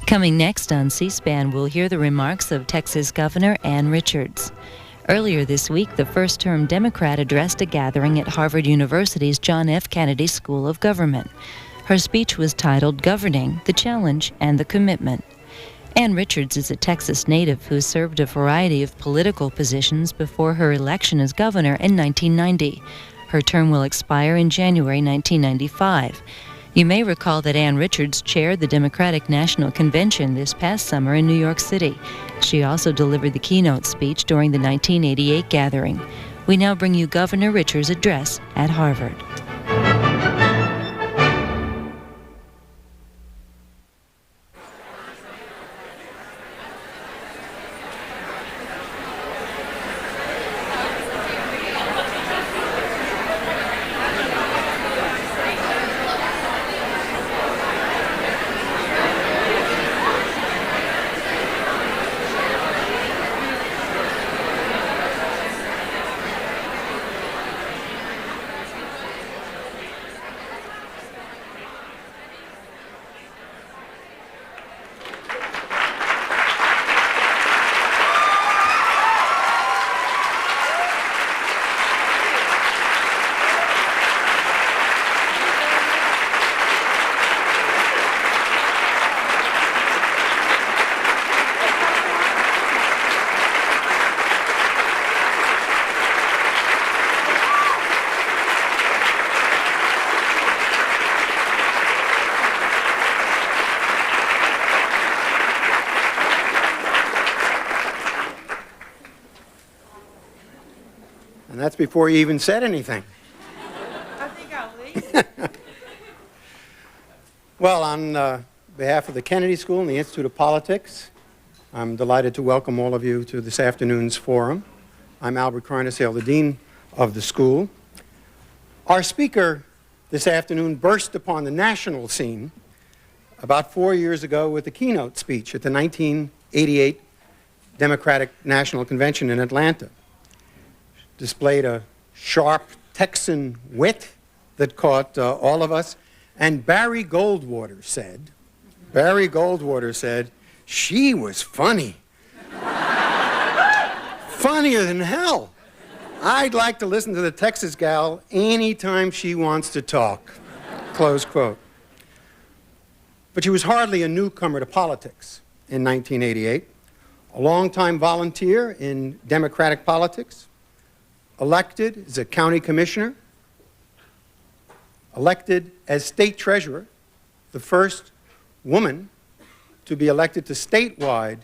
Coming next on C-SPAN, we'll hear the remarks of Texas Governor Ann Richards. Earlier this week, the first-term Democrat addressed a gathering at Harvard University's John F. Kennedy School of Government. Her speech was titled Governing, the Challenge and the Commitment. Ann Richards is a Texas native who served a variety of political positions before her election as governor in 1990. Her term will expire in January 1995. You may recall that Ann Richards chaired the Democratic National Convention this past summer in New York City. She also delivered the keynote speech during the 1988 gathering. We now bring you Governor Richards' address at Harvard. And that's before you even said anything. I think I'll leave. Well, on behalf of the Kennedy School and the Institute of Politics, I'm delighted to welcome all of you to this afternoon's forum. I'm Albert Carnesale, the Dean of the school. Our speaker this afternoon burst upon the national scene about 4 years ago with a keynote speech at the 1988 Democratic National Convention in Atlanta. Displayed a sharp Texan wit that caught all of us. And Barry Goldwater said, she was funny. Funnier than hell. I'd like to listen to the Texas gal anytime she wants to talk. Close quote. But she was hardly a newcomer to politics in 1988. A longtime volunteer in Democratic politics, elected as a county commissioner, elected as state treasurer, the first woman to be elected to statewide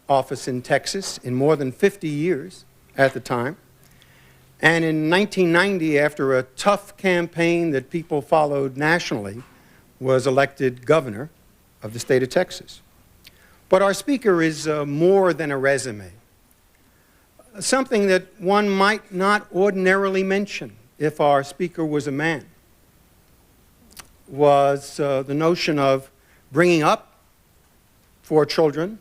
office in Texas in more than 50 years at the time. And in 1990, after a tough campaign that people followed nationally, was elected governor of the state of Texas. But our speaker is more than a resume. Something that one might not ordinarily mention if our speaker was a man was the notion of bringing up 4 children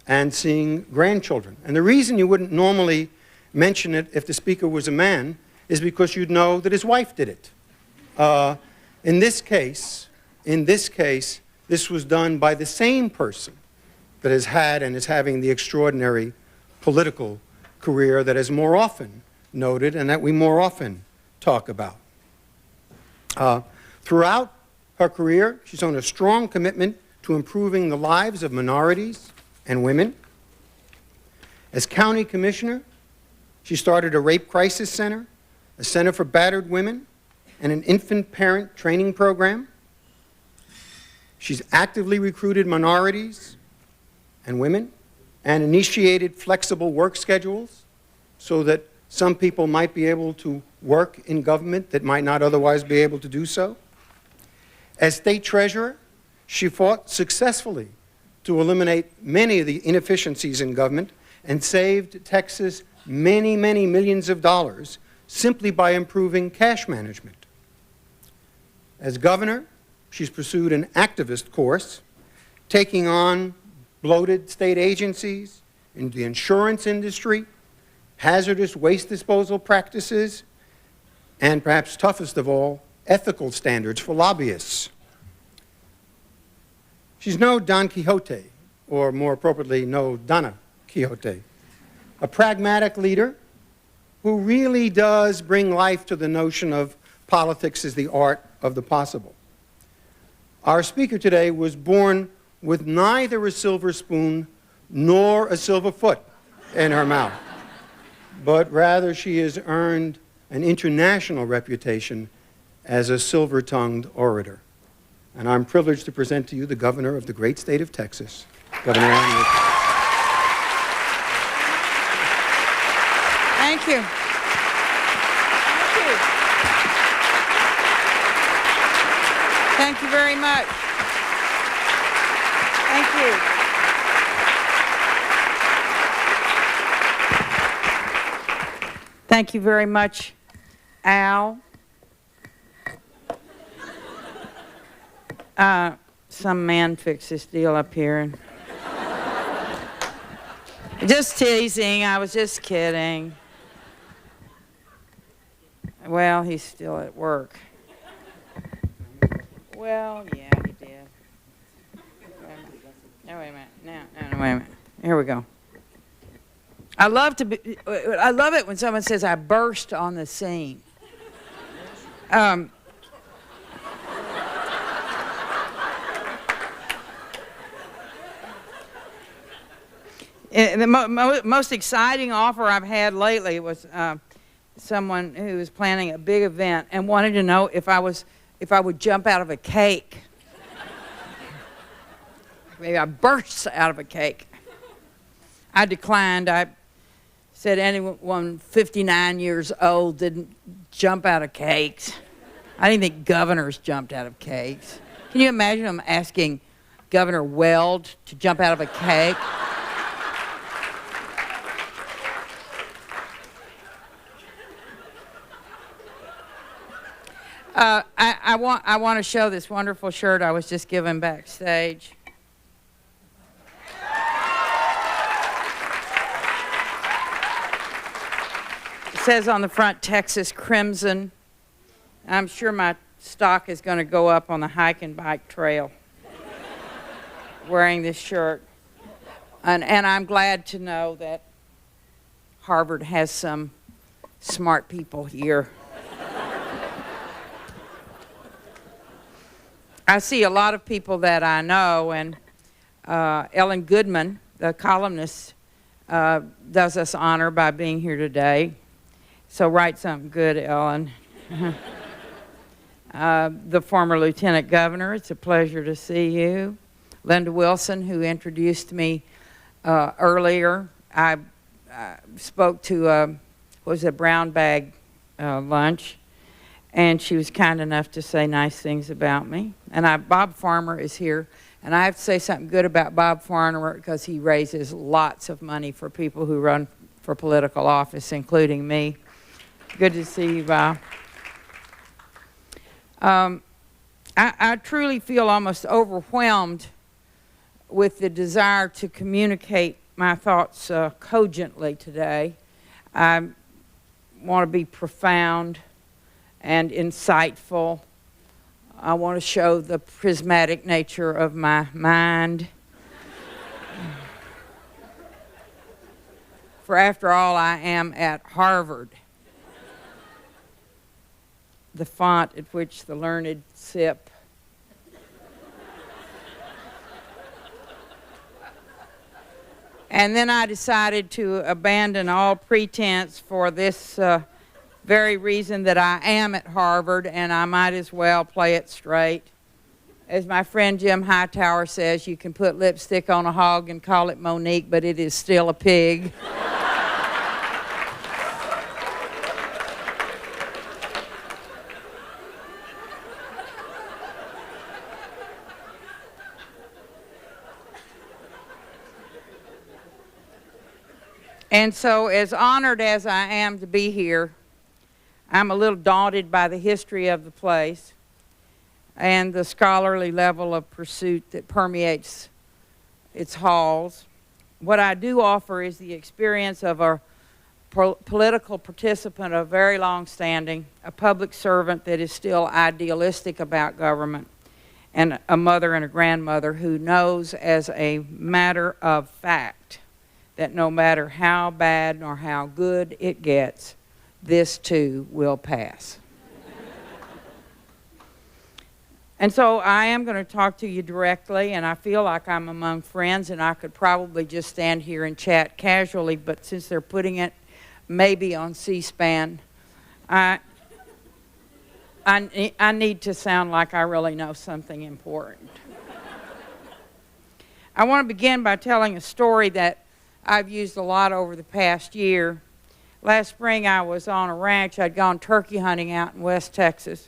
and seeing grandchildren. And the reason you wouldn't normally mention it if the speaker was a man is because you'd know that his wife did it. In this case, this was done by the same person that has had and is having the extraordinary political career that is more often noted and that we more often talk about. Throughout her career, she's shown a strong commitment to improving the lives of minorities and women. As county commissioner, she started a rape crisis center, a center for battered women, and an infant parent training program. She's actively recruited minorities and women and initiated flexible work schedules so that some people might be able to work in government that might not otherwise be able to do so. As state treasurer, she fought successfully to eliminate many of the inefficiencies in government and saved Texas many, many millions of dollars simply by improving cash management. As governor, she's pursued an activist course, taking on bloated state agencies in the insurance industry, hazardous waste disposal practices, and perhaps toughest of all, ethical standards for lobbyists. She's no Don Quixote, or more appropriately, no Donna Quixote. A pragmatic leader who really does bring life to the notion of politics as the art of the possible. Our speaker today was born with neither a silver spoon nor a silver foot in her mouth, but rather she has earned an international reputation as a silver-tongued orator. And I'm privileged to present to you the governor of the great state of Texas, Governor Ann Richards. Thank you. Thank you. Thank you very much. Thank you. Thank you very much, Al. Some man fixed this deal up here. And just teasing, I was just kidding. Well, he's still at work. Well, yeah, he did. No, wait a minute. No, wait a minute. Here we go. I love it when someone says I burst on the scene. The most exciting offer I've had lately was someone who was planning a big event and wanted to know if I would jump out of a cake. Maybe I burst out of a cake. I declined. I said anyone 59 years old didn't jump out of cakes. I didn't think governors jumped out of cakes. Can you imagine them asking Governor Weld to jump out of a cake? I want to show this wonderful shirt I was just given backstage. It says on the front, Texas Crimson. I'm sure my stock is going to go up on the hike and bike trail wearing this shirt. And I'm glad to know that Harvard has some smart people here. I see a lot of people that I know, and Ellen Goodman, the columnist, does us honor by being here today. So write something good, Ellen. The former lieutenant governor, it's a pleasure to see you. Linda Wilson, who introduced me earlier. I spoke to, brown bag lunch. And she was kind enough to say nice things about me. And Bob Farmer is here. And I have to say something good about Bob Farmer because he raises lots of money for people who run for political office, including me. Good to see you, Bob. I truly feel almost overwhelmed with the desire to communicate my thoughts cogently today. I want to be profound and insightful. I want to show the prismatic nature of my mind. For after all, I am at Harvard, the font at which the learned sip. And then I decided to abandon all pretense for this very reason that I am at Harvard, and I might as well play it straight. As my friend Jim Hightower says, you can put lipstick on a hog and call it Monique, but it is still a pig. And so, as honored as I am to be here, I'm a little daunted by the history of the place and the scholarly level of pursuit that permeates its halls. What I do offer is the experience of a political participant of very long standing, a public servant that is still idealistic about government, and a mother and a grandmother who knows as a matter of fact that no matter how bad nor how good it gets, this too will pass. And so I am going to talk to you directly, and I feel like I'm among friends, and I could probably just stand here and chat casually, but since they're putting it maybe on C-SPAN, I need to sound like I really know something important. I want to begin by telling a story that I've used a lot over the past year. Last spring I was on a ranch. I'd gone turkey hunting out in West Texas,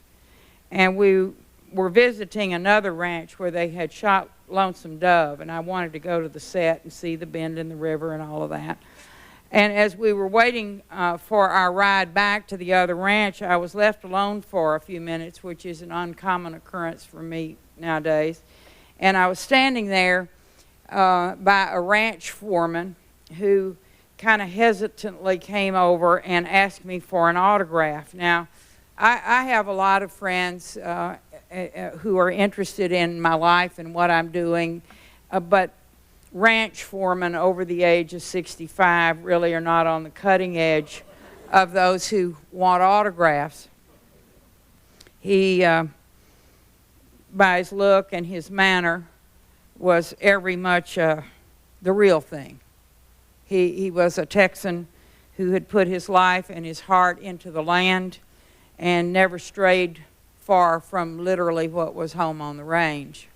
and we were visiting another ranch where they had shot Lonesome Dove, and I wanted to go to the set and see the bend in the river and all of that. And as we were waiting for our ride back to the other ranch, I was left alone for a few minutes, which is an uncommon occurrence for me nowadays. And I was standing there by a ranch foreman who kind of hesitantly came over and asked me for an autograph. Now, I have a lot of friends who are interested in my life and what I'm doing, but ranch foremen over the age of 65 really are not on the cutting edge of those who want autographs. He, by his look and his manner, was every much the real thing. He was a Texan who had put his life and his heart into the land and never strayed far from literally what was home on the range.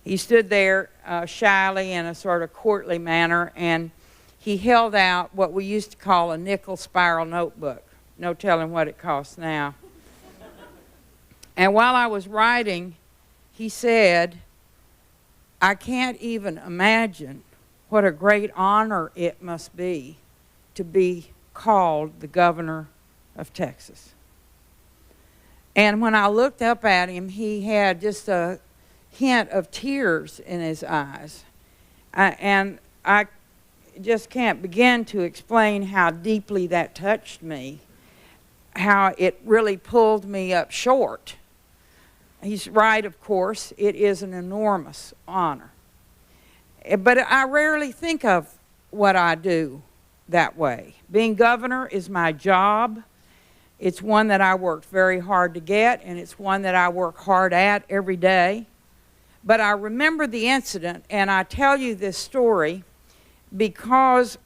He stood there shyly in a sort of courtly manner, and he held out what we used to call a nickel spiral notebook. No telling what it costs now. And while I was writing, he said, "I can't even imagine what a great honor it must be to be called the governor of Texas." And when I looked up at him, he had just a hint of tears in his eyes. And I just can't begin to explain how deeply that touched me, how it really pulled me up short. He's right, of course. It is an enormous honor. But I rarely think of what I do that way. Being governor is my job. It's one that I worked very hard to get, and it's one that I work hard at every day. But I remember the incident, and I tell you this story because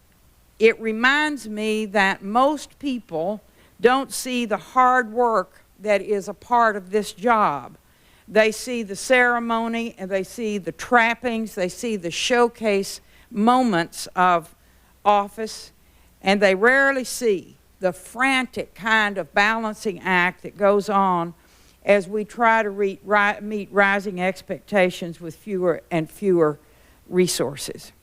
it reminds me that most people don't see the hard work that is a part of this job. They see the ceremony, and they see the trappings, they see the showcase moments of office, and they rarely see the frantic kind of balancing act that goes on as we try to meet rising expectations with fewer and fewer resources.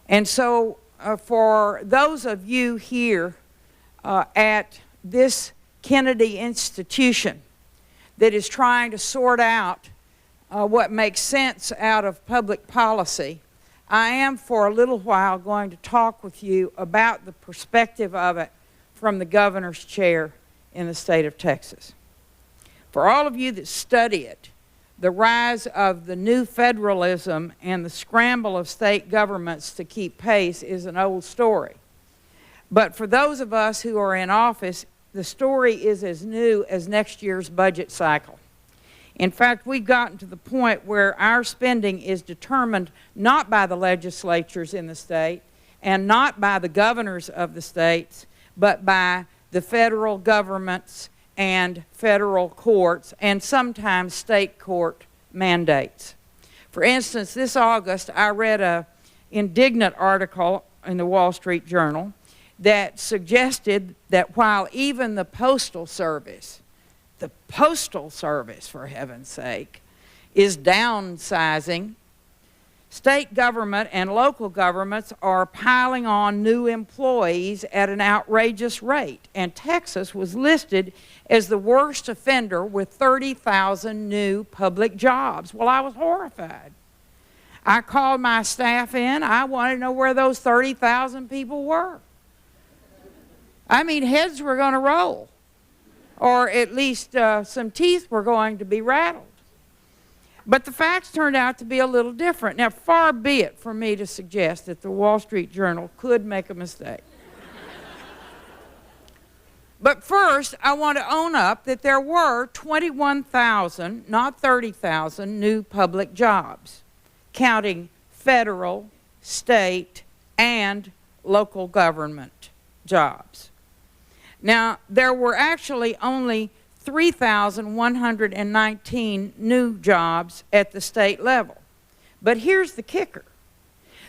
And so for those of you here at this Kennedy institution that is trying to sort out what makes sense out of public policy, I am for a little while going to talk with you about the perspective of it from the governor's chair in the state of Texas. For all of you that study it, the rise of the new federalism and the scramble of state governments to keep pace is an old story. But for those of us who are in office, the story is as new as next year's budget cycle. In fact, we've gotten to the point where our spending is determined not by the legislatures in the state and not by the governors of the states, but by the federal governments and federal courts and sometimes state court mandates. For instance, this August I read an indignant article in the Wall Street Journal that suggested that while even the Postal Service for heaven's sake, is downsizing, state government and local governments are piling on new employees at an outrageous rate. And Texas was listed as the worst offender with 30,000 new public jobs. Well, I was horrified. I called my staff in. I wanted to know where those 30,000 people were. I mean, heads were going to roll, or at least some teeth were going to be rattled. But the facts turned out to be a little different. Now, far be it from me to suggest that the Wall Street Journal could make a mistake. But first, I want to own up that there were 21,000, not 30,000, new public jobs, counting federal, state, and local government jobs. Now, there were actually only 3,119 new jobs at the state level. But here's the kicker.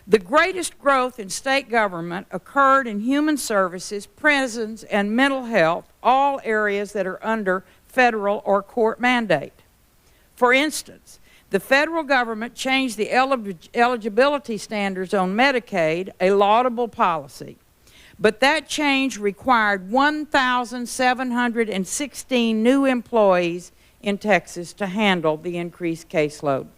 The greatest growth in state government occurred in human services, prisons, and mental health, all areas that are under federal or court mandate. For instance, the federal government changed the eligibility standards on Medicaid, a laudable policy. But that change required 1,716 new employees in Texas to handle the increased caseload.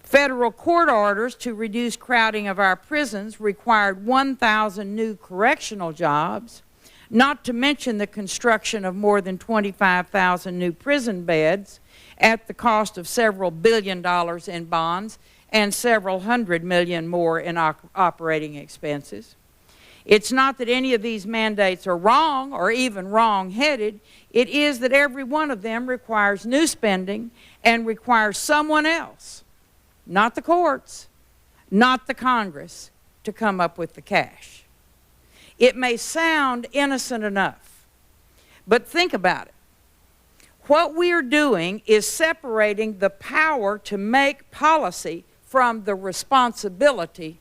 Federal court orders to reduce crowding of our prisons required 1,000 new correctional jobs, not to mention the construction of more than 25,000 new prison beds at the cost of several $billion in bonds and several $100 million more in operating expenses. It's not that any of these mandates are wrong or even wrong-headed. It is that every one of them requires new spending and requires someone else, not the courts, not the Congress, to come up with the cash. It may sound innocent enough, but think about it. What we are doing is separating the power to make policy from the responsibility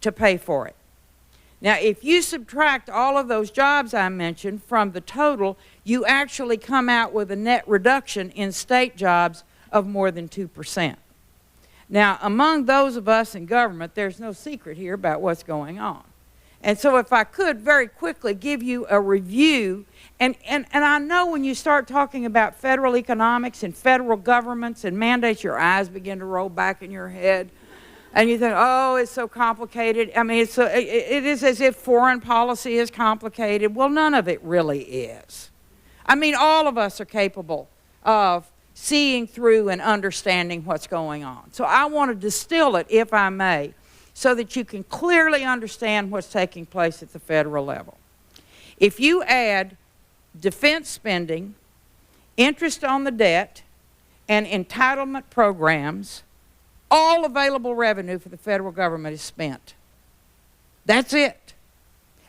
to pay for it. Now, if you subtract all of those jobs I mentioned from the total, you actually come out with a net reduction in state jobs of more than 2%. Now, among those of us in government, there's no secret here about what's going on. And so if I could very quickly give you a review, and I know when you start talking about federal economics and federal governments and mandates, your eyes begin to roll back in your head. And you think, oh, it's so complicated. I mean, it is as if foreign policy is complicated. Well, none of it really is. I mean, all of us are capable of seeing through and understanding what's going on. So I want to distill it, if I may, so that you can clearly understand what's taking place at the federal level. If you add defense spending, interest on the debt, and entitlement programs, all available revenue for the federal government is spent. That's it.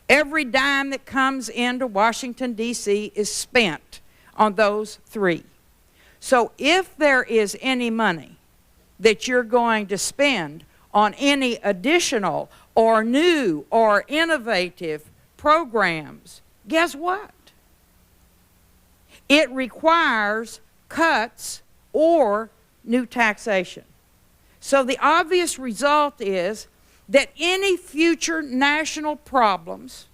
Every dime that comes into Washington, D.C. is spent on those three. So if there is any money that you're going to spend on any additional or new or innovative programs, guess what? It requires cuts or new taxation. So the obvious result is that any future national problems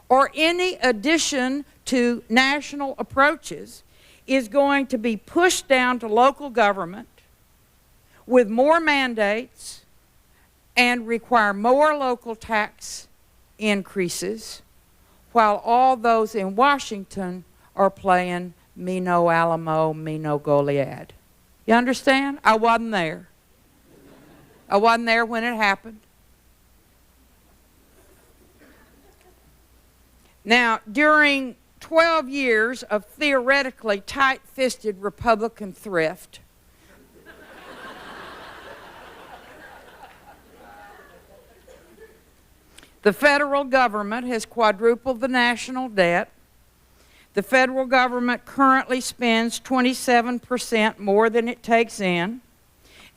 or any addition to national approaches is going to be pushed down to local government with more mandates and require more local tax increases, while all those in Washington are playing me no Alamo, me no Goliad. You understand? I wasn't there. I wasn't there when it happened. Now, during 12 years of theoretically tight-fisted Republican thrift, the federal government has quadrupled the national debt. The federal government currently spends 27% more than it takes in,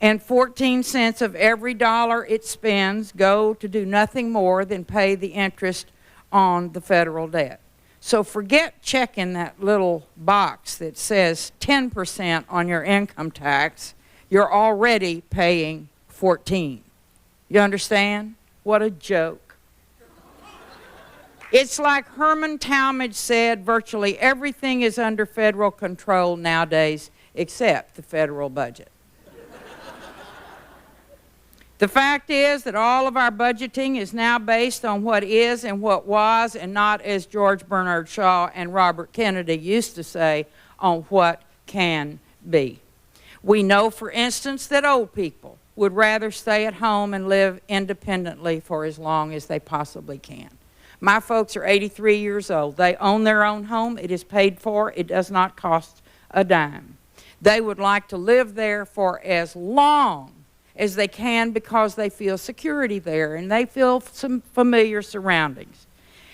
and 14 cents of every dollar it spends go to do nothing more than pay the interest on the federal debt. So forget checking that little box that says 10% on your income tax. You're already paying 14. You understand? What a joke. It's like Herman Talmadge said, virtually everything is under federal control nowadays except the federal budget. The fact is that all of our budgeting is now based on what is and what was, and not, as George Bernard Shaw and Robert Kennedy used to say, on what can be. We know, for instance, that old people would rather stay at home and live independently for as long as they possibly can. My folks are 83 years old. They own their own home. It is paid for. It does not cost a dime. They would like to live there for as long as they can because they feel security there and they feel some familiar surroundings.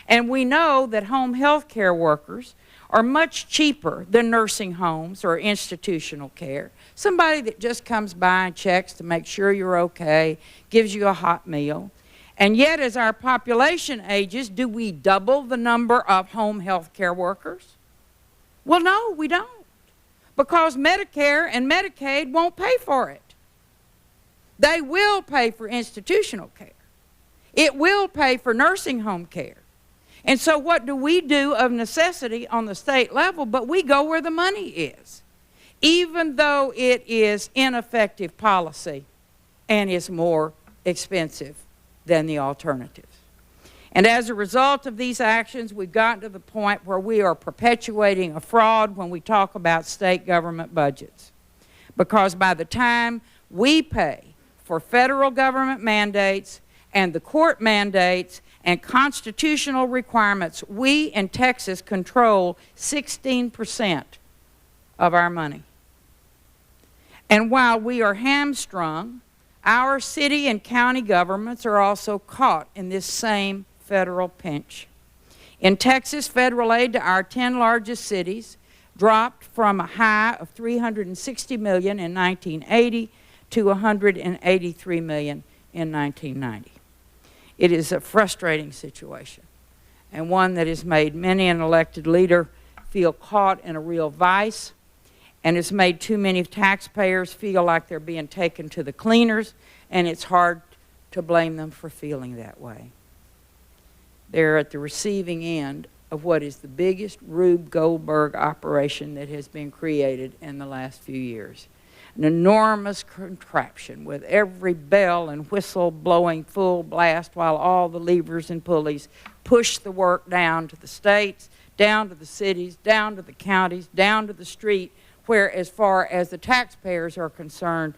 And we know that home health care workers are much cheaper than nursing homes or institutional care. Somebody that just comes by and checks to make sure you're okay, gives you a hot meal. And yet, as our population ages, do we double the number of home health care workers? Well, no, we don't. Because Medicare and Medicaid won't pay for it. They will pay for institutional care. It will pay for nursing home care. And so what do we do of necessity on the state level? But we go where the money is, even though it is ineffective policy and is more expensive than the alternatives. And as a result of these actions, we've gotten to the point where we are perpetuating a fraud when we talk about state government budgets. Because by the time we pay for federal government mandates and the court mandates and constitutional requirements, we in Texas control 16% of our money. And while we are hamstrung, our city and county governments are also caught in this same federal pinch. In Texas, federal aid to our 10 largest cities dropped from a high of $360 million in 1980 to $183 million in 1990. It is a frustrating situation, and one that has made many an elected leader feel caught in a real vice, and has made too many taxpayers feel like they're being taken to the cleaners, and it's hard to blame them for feeling that way. They're at the receiving end of what is the biggest Rube Goldberg operation that has been created in the last few years. An enormous contraption with every bell and whistle blowing full blast while all the levers and pulleys push the work down to the states, down to the cities, down to the counties, down to the street, where, as far as the taxpayers are concerned,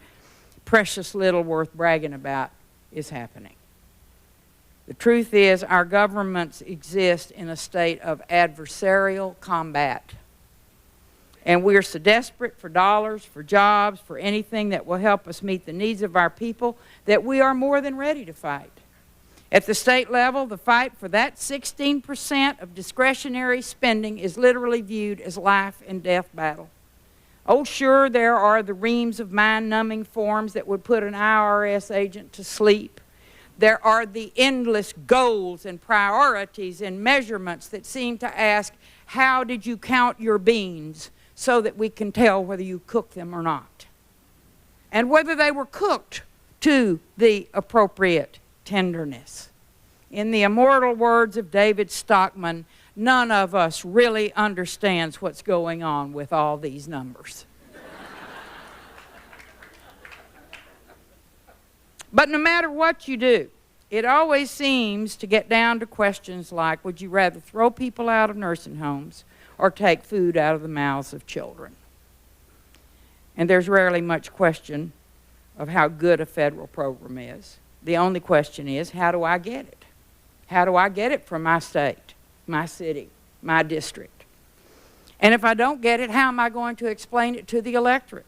precious little worth bragging about is happening. The truth is, our governments exist in a state of adversarial combat. And we are so desperate for dollars, for jobs, for anything that will help us meet the needs of our people that we are more than ready to fight. At the state level, the fight for that 16% of discretionary spending is literally viewed as life and death battle. Oh, sure, there are the reams of mind-numbing forms that would put an IRS agent to sleep. There are the endless goals and priorities and measurements that seem to ask, how did you count your beans so that we can tell whether you cooked them or not? And whether they were cooked to the appropriate tenderness. In the immortal words of David Stockman, none of us really understands what's going on with all these numbers. But no matter what you do, it always seems to get down to questions like, would you rather throw people out of nursing homes or take food out of the mouths of children? And there's rarely much question of how good a federal program is. The only question is, how do I get it? How do I get it from my state, my city, my district? And if I don't get it, how am I going to explain it to the electorate?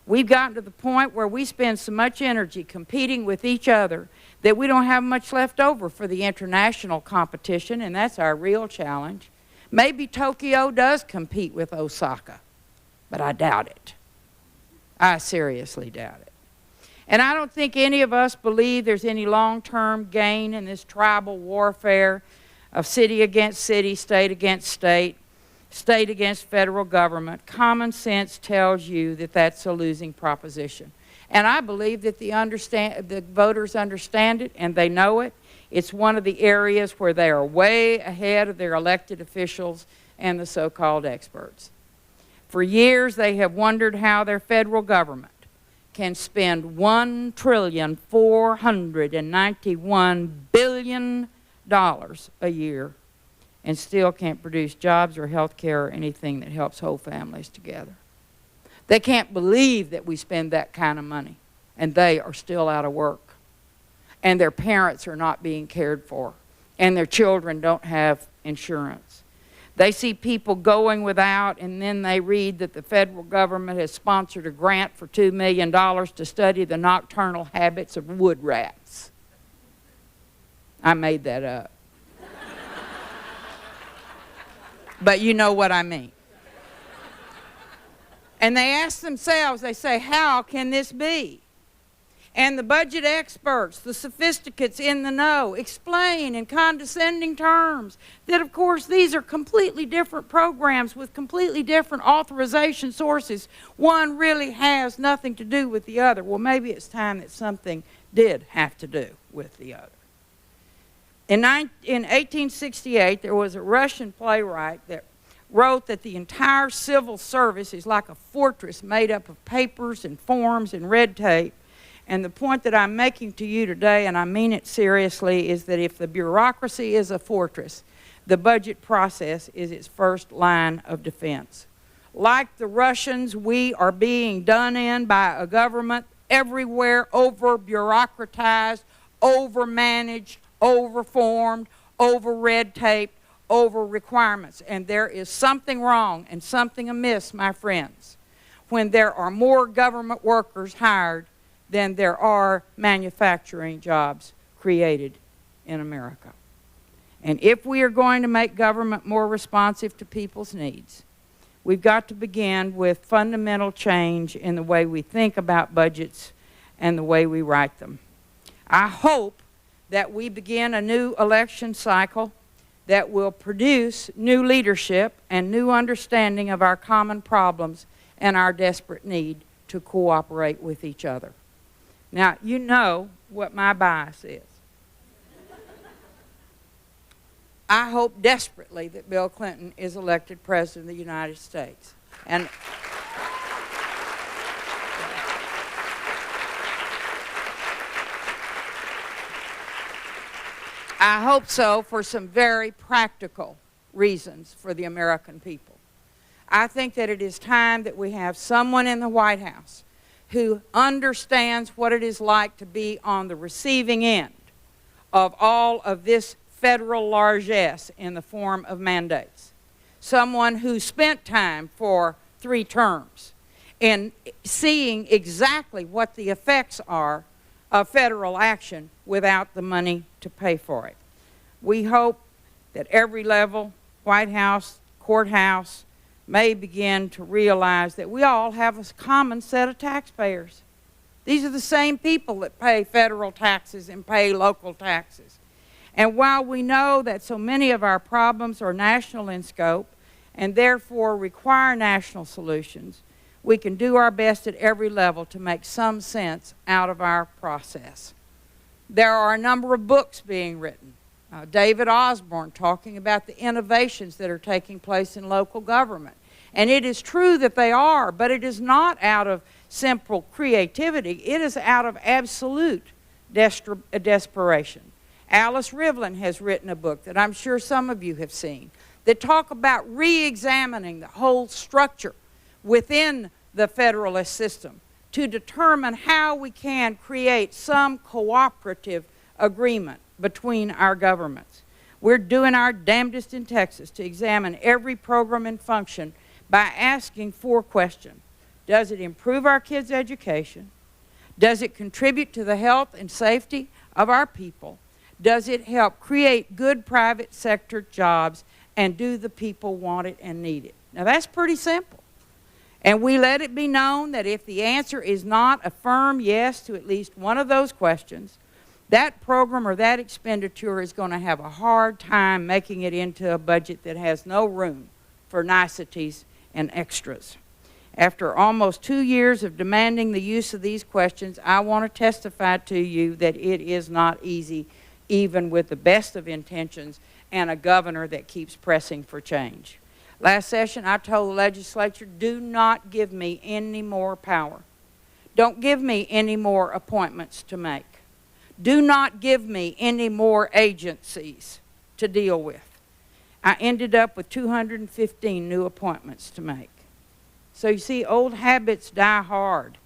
We've gotten to the point where we spend so much energy competing with each other that we don't have much left over for the international competition, and that's our real challenge. Maybe Tokyo does compete with Osaka, but I doubt it. I seriously doubt it. And I don't think any of us believe there's any long-term gain in this tribal warfare of city against city, state against state, state against federal government. Common sense tells you that that's a losing proposition. And I believe that the voters understand it and they know it. It's one of the areas where they are way ahead of their elected officials and the so-called experts. For years, they have wondered how their federal government can spend $1,491 billion a year and still can't produce jobs or health care or anything that helps hold families together. They can't believe that we spend that kind of money, and they are still out of work. And their parents are not being cared for, and their children don't have insurance. They see people going without, and then they read that the federal government has sponsored a grant for $2 million to study the nocturnal habits of wood rats. I made that up. But you know what I mean. And they ask themselves, they say, how can this be? And the budget experts, the sophisticates in the know, explain in condescending terms that, of course, these are completely different programs with completely different authorization sources. One really has nothing to do with the other. Well, maybe it's time that something did have to do with the other. In 1868, there was a Russian playwright that wrote that the entire civil service is like a fortress made up of papers and forms and red tape. And the point that I'm making to you today, and I mean it seriously, is that if the bureaucracy is a fortress, the budget process is its first line of defense. Like the Russians, we are being done in by a government everywhere over-bureaucratized, over-managed, over-formed, over-red taped, over-requirements. And there is something wrong and something amiss, my friends, when there are more government workers hired than there are manufacturing jobs created in America. And if we are going to make government more responsive to people's needs, we've got to begin with fundamental change in the way we think about budgets and the way we write them. I hope that we begin a new election cycle that will produce new leadership and new understanding of our common problems and our desperate need to cooperate with each other. Now, you know what my bias is. I hope desperately that Bill Clinton is elected President of the United States. And I hope so for some very practical reasons for the American people. I think that it is time that we have someone in the White House who understands what it is like to be on the receiving end of all of this federal largesse in the form of mandates. Someone who spent time for 3 terms in seeing exactly what the effects are of federal action without the money to pay for it. We hope that every level, White House, courthouse, may begin to realize that we all have a common set of taxpayers. These are the same people that pay federal taxes and pay local taxes. And while we know that so many of our problems are national in scope and therefore require national solutions, we can do our best at every level to make some sense out of our process. There are a number of books being written. David Osborne talking about the innovations that are taking place in local government. And it is true that they are, but it is not out of simple creativity. It is out of absolute desperation. Alice Rivlin has written a book that I'm sure some of you have seen that talk about re-examining the whole structure within the Federalist system to determine how we can create some cooperative agreement between our governments. We're doing our damnedest in Texas to examine every program and function by asking 4 questions. Does it improve our kids' education? Does it contribute to the health and safety of our people? Does it help create good private sector jobs? And do the people want it and need it? Now that's pretty simple. And we let it be known that if the answer is not a firm yes to at least one of those questions, that program or that expenditure is going to have a hard time making it into a budget that has no room for niceties and extras. After almost 2 years of demanding the use of these questions, I want to testify to you that it is not easy, even with the best of intentions and a governor that keeps pressing for change. Last session, I told the legislature, do not give me any more power. Don't give me any more appointments to make. Do not give me any more agencies to deal with. I ended up with 215 new appointments to make. So you see, old habits die hard,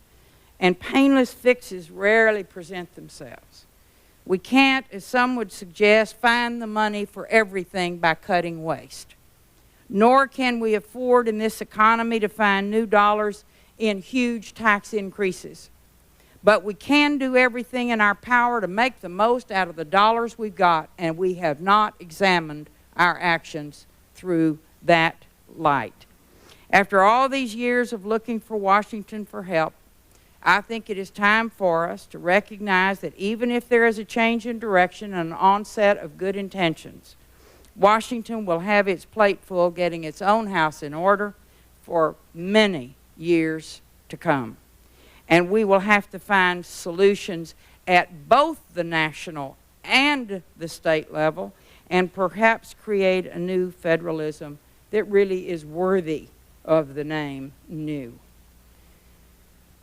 and painless fixes rarely present themselves. We can't, as some would suggest, find the money for everything by cutting waste. Nor can we afford in this economy to find new dollars in huge tax increases. But we can do everything in our power to make the most out of the dollars we've got, and we have not examined our actions through that light. After all these years of looking for Washington for help, I think it is time for us to recognize that even if there is a change in direction and an onset of good intentions, Washington will have its plate full getting its own house in order for many years to come. And we will have to find solutions at both the national and the state level, and perhaps create a new federalism that really is worthy of the name new.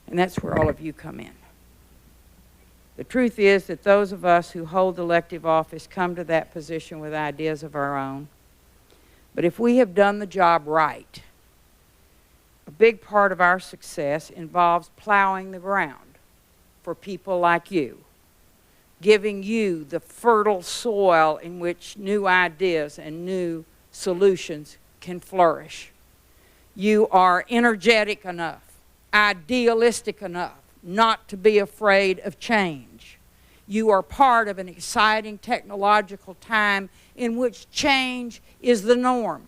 And that's where all of you come in. The truth is that those of us who hold elective office come to that position with ideas of our own. But if we have done the job right, a big part of our success involves plowing the ground for people like you, giving you the fertile soil in which new ideas and new solutions can flourish. You are energetic enough, idealistic enough, not to be afraid of change. You are part of an exciting technological time in which change is the norm.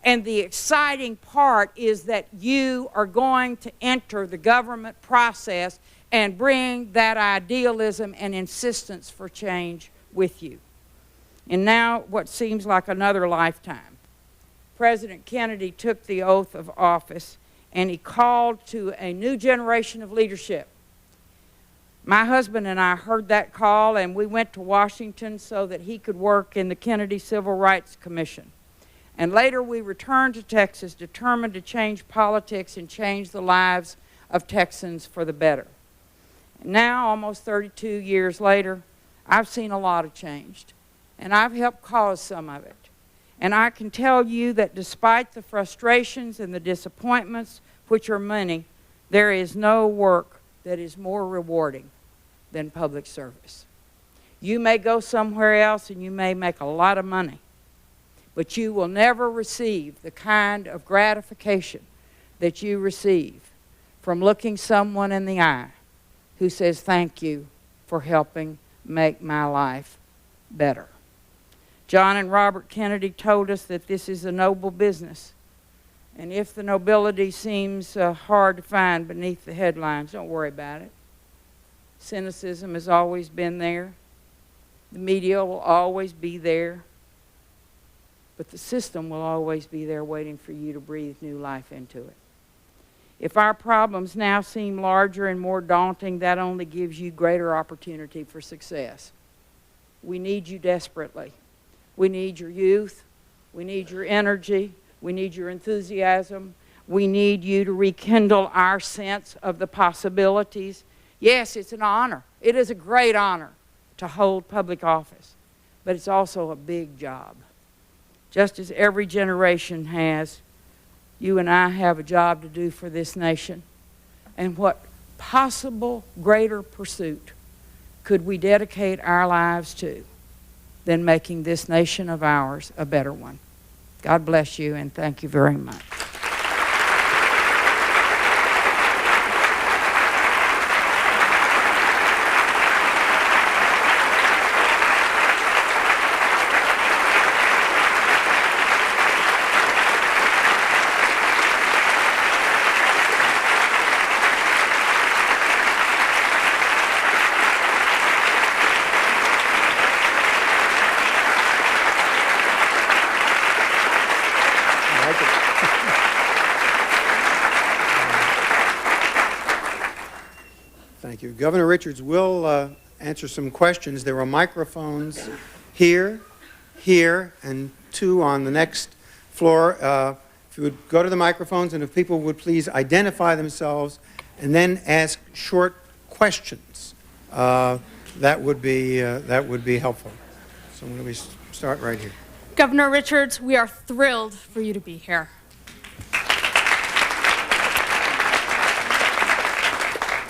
And the exciting part is that you are going to enter the government process and bring that idealism and insistence for change with you. And now, what seems like another lifetime, President Kennedy took the oath of office, and he called to a new generation of leadership. My husband and I heard that call, and we went to Washington so that he could work in the Kennedy Civil Rights Commission. And later we returned to Texas, determined to change politics and change the lives of Texans for the better. And now, almost 32 years later, I've seen a lot of change, and I've helped cause some of it. And I can tell you that despite the frustrations and the disappointments, which are many, there is no work that is more rewarding than public service. You may go somewhere else and you may make a lot of money, but you will never receive the kind of gratification that you receive from looking someone in the eye who says, "Thank you for helping make my life better." John and Robert Kennedy told us that this is a noble business. And if the nobility seems hard to find beneath the headlines, don't worry about it. Cynicism has always been there. The media will always be there. But the system will always be there waiting for you to breathe new life into it. If our problems now seem larger and more daunting, that only gives you greater opportunity for success. We need you desperately. We need your youth. We need your energy. We need your enthusiasm. We need you to rekindle our sense of the possibilities. Yes, it's an honor. It is a great honor to hold public office, but it's also a big job. Just as every generation has, you and I have a job to do for this nation. And what possible greater pursuit could we dedicate our lives to than making this nation of ours a better one? God bless you, and thank you very much. Thank you. Governor Richards will answer some questions. There are microphones here, and two on the next floor. If you would go to the microphones, and if people would please identify themselves and then ask short questions, that would be helpful. So why don't we start right here? Governor Richards, we are thrilled for you to be here.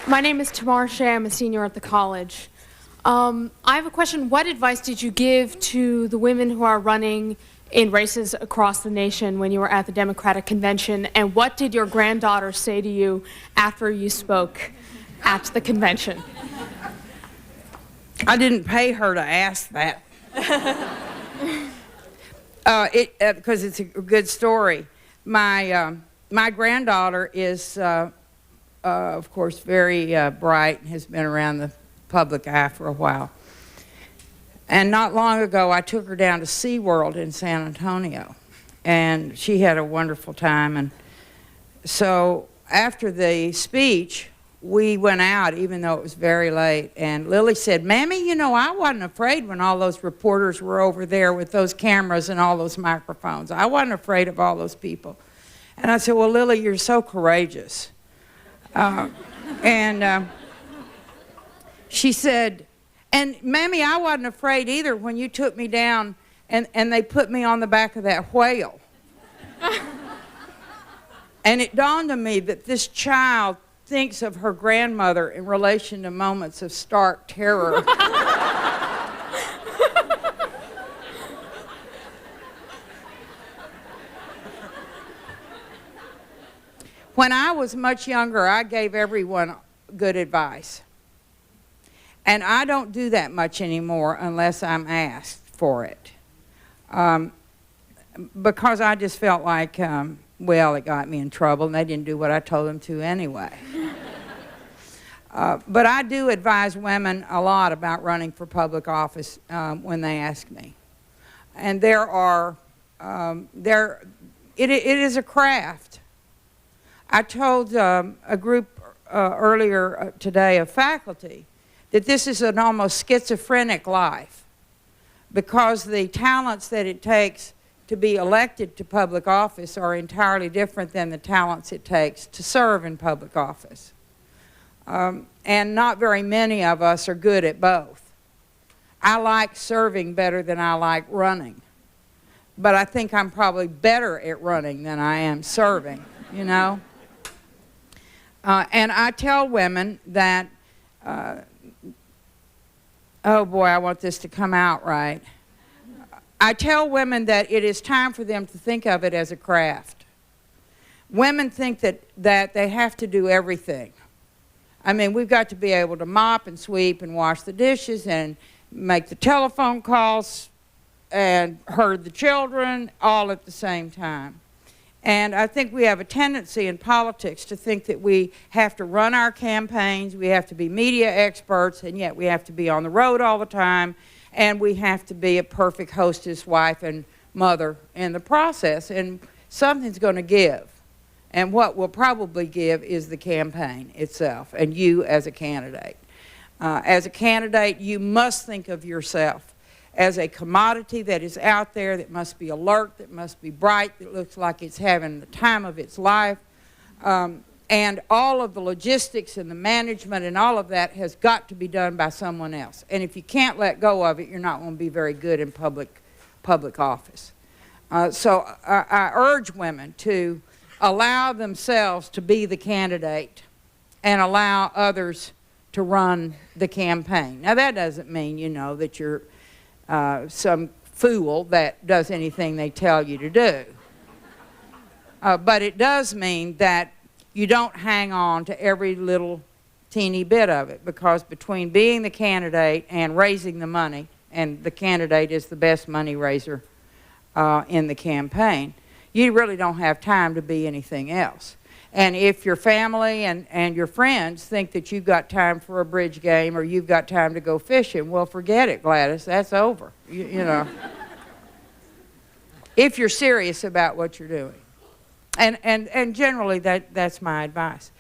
My name is Tamar Shea. I'm a senior at the college. I have a question. What advice did you give to the women who are running in races across the nation when you were at the Democratic convention? And what did your granddaughter say to you after you spoke at the convention? I didn't pay her to ask that. Because it's a good story. My granddaughter is, of course, very bright and has been around the public eye for a while. And not long ago, I took her down to SeaWorld in San Antonio, and she had a wonderful time. And so after the speech, we went out, even though it was very late, and Lily said, "Mammy, you know, I wasn't afraid when all those reporters were over there with those cameras and all those microphones. I wasn't afraid of all those people." And I said, "Well, Lily, you're so courageous." She said, "And Mammy, I wasn't afraid either when you took me down and they put me on the back of that whale." And it dawned on me that this child thinks of her grandmother in relation to moments of stark terror. When I was much younger, I gave everyone good advice. And I don't do that much anymore unless I'm asked for it. Because I just felt like, well, it got me in trouble, and they didn't do what I told them to anyway. But I do advise women a lot about running for public office when they ask me. And it is a craft. I told a group earlier today of faculty that this is an almost schizophrenic life, because the talents that it takes to be elected to public office are entirely different than the talents it takes to serve in public office. And not very many of us are good at both. I like serving better than I like running, but I think I'm probably better at running than I am serving, you know? And I tell women that, oh boy, I want this to come out right. I tell women that it is time for them to think of it as a craft. Women think that they have to do everything. I mean, we've got to be able to mop and sweep and wash the dishes and make the telephone calls and herd the children all at the same time. And I think we have a tendency in politics to think that we have to run our campaigns, we have to be media experts, and yet we have to be on the road all the time, and we have to be a perfect hostess, wife, and mother in the process. And something's going to give. And what will probably give is the campaign itself, and you as a candidate. As a candidate, you must think of yourself as a commodity that is out there, that must be alert, that must be bright, that looks like it's having the time of its life. And all of the logistics and the management and all of that has got to be done by someone else. And if you can't let go of it, you're not going to be very good in public office. So I urge women to allow themselves to be the candidate and allow others to run the campaign. Now, that doesn't mean, you know, that you're some fool that does anything they tell you to do. But it does mean that you don't hang on to every little teeny bit of it, because between being the candidate and raising the money, and the candidate is the best money raiser in the campaign, you really don't have time to be anything else. And if your family and your friends think that you've got time for a bridge game or you've got time to go fishing, well, forget it, Gladys. That's over, you know. If you're serious about what you're doing. And generally, that's my advice.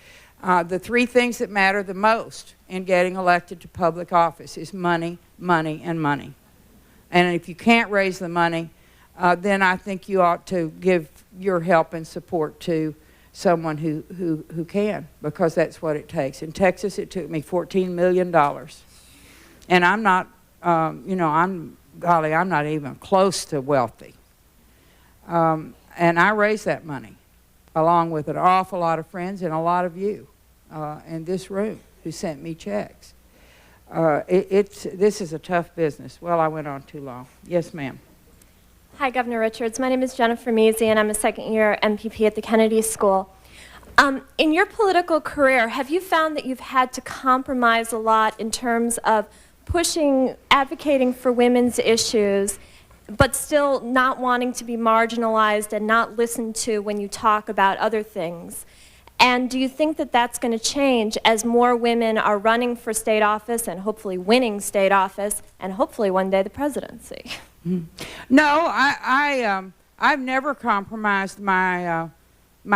The three things that matter the most in getting elected to public office is money, money, and money. And if you can't raise the money, then I think you ought to give your help and support to someone who can, because that's what it takes. In Texas, it took me $14 million. And I'm not, you know, I'm not even close to wealthy. And I raised that money, along with an awful lot of friends and a lot of you in this room who sent me checks. This is a tough business. Well, I went on too long. Yes, ma'am. Hi, Governor Richards. My name is Jennifer Measy, and I'm a second-year MPP at the Kennedy School. In your political career, have you found that you've had to compromise a lot in terms of advocating for women's issues, but still not wanting to be marginalized and not listened to when you talk about other things? And do you think that that's going to change as more women are running for state office and hopefully winning state office and hopefully one day the presidency? No, I've never compromised my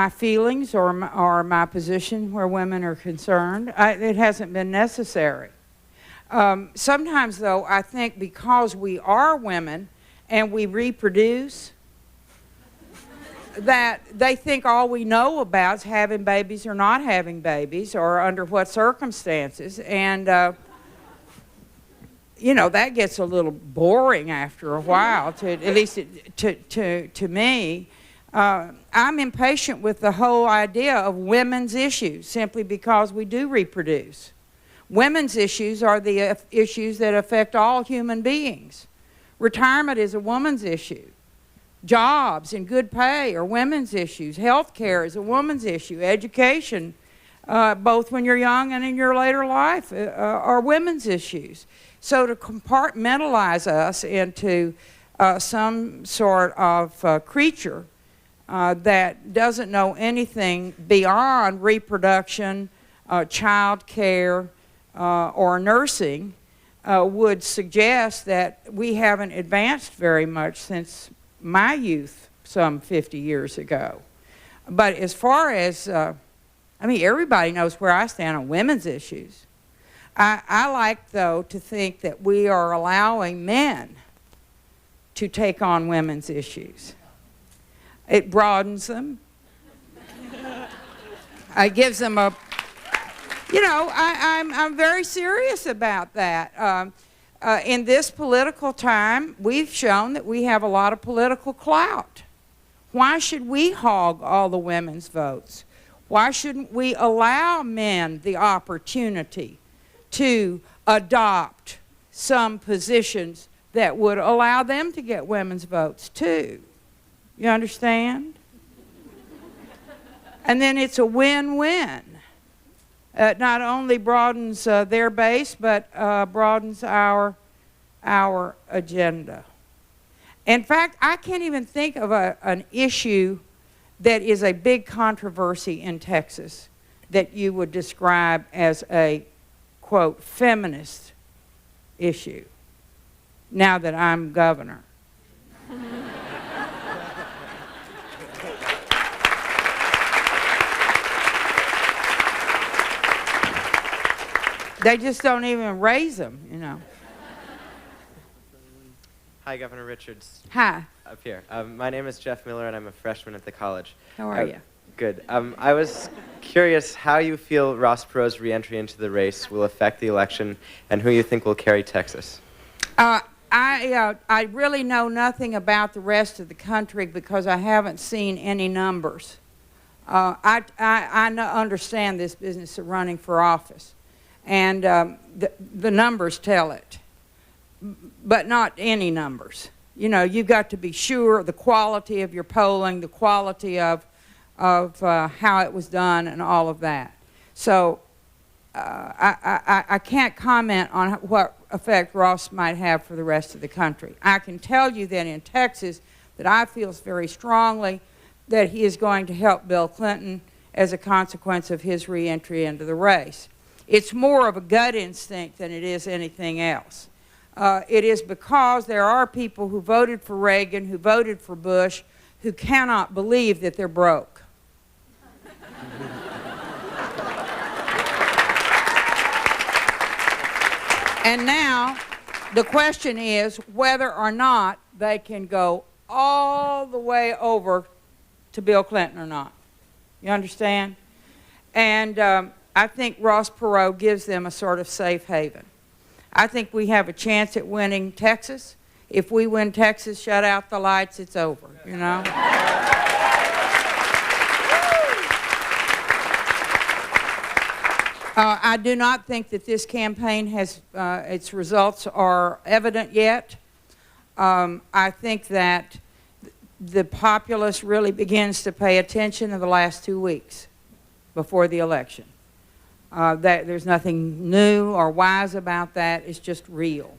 feelings or my position where women are concerned. It hasn't been necessary. Sometimes, though, I think because we are women and we reproduce, that they think all we know about is having babies or not having babies or under what circumstances. And, you know, that gets a little boring after a while, at least to me. I'm impatient with the whole idea of women's issues simply because we do reproduce. Women's issues are the issues that affect all human beings. Retirement is a woman's issue. Jobs and good pay are women's issues. Health care is a woman's issue. Education, both when you're young and in your later life, are women's issues. So to compartmentalize us into some sort of creature that doesn't know anything beyond reproduction, child care, or nursing would suggest that we haven't advanced very much since my youth some 50 years ago. But as far as, I mean, everybody knows where I stand on women's issues. I like, though, to think that we are allowing men to take on women's issues. It broadens them. It gives them a, you know, I'm very serious about that. In this political time, we've shown that we have a lot of political clout. Why should we hog all the women's votes? Why shouldn't we allow men the opportunity to adopt some positions that would allow them to get women's votes too? You understand? And then it's a win-win. It not only broadens their base, but broadens our agenda. In fact, I can't even think of an issue that is a big controversy in Texas that you would describe as a, quote, feminist issue, now that I'm governor. They just don't even raise them, you know. Hi, Governor Richards. Hi. Up here. My name is Jeff Miller, and I'm a freshman at the college. How are you? Good. I was curious how you feel Ross Perot's re-entry into the race will affect the election, and who you think will carry Texas. I really know nothing about the rest of the country because I haven't seen any numbers. I understand this business of running for office. And the numbers tell it, but not any numbers. You know, you've got to be sure the quality of your polling, the quality of how it was done, and all of that. So I can't comment on what effect Ross might have for the rest of the country. I can tell you that in Texas, that I feel very strongly that he is going to help Bill Clinton as a consequence of his re-entry into the race. It's more of a gut instinct than it is anything else. It is because there are people who voted for Reagan, who voted for Bush, who cannot believe that they're broke. And now the question is whether or not they can go all the way over to Bill Clinton or not. You understand? And I think Ross Perot gives them a sort of safe haven. I think we have a chance at winning Texas. If we win Texas, shut out the lights, it's over, you know? I do not think that this campaign has, its results are evident yet. I think that the populace really begins to pay attention in the last 2 weeks before the election. That there's nothing new or wise about that. It's just real.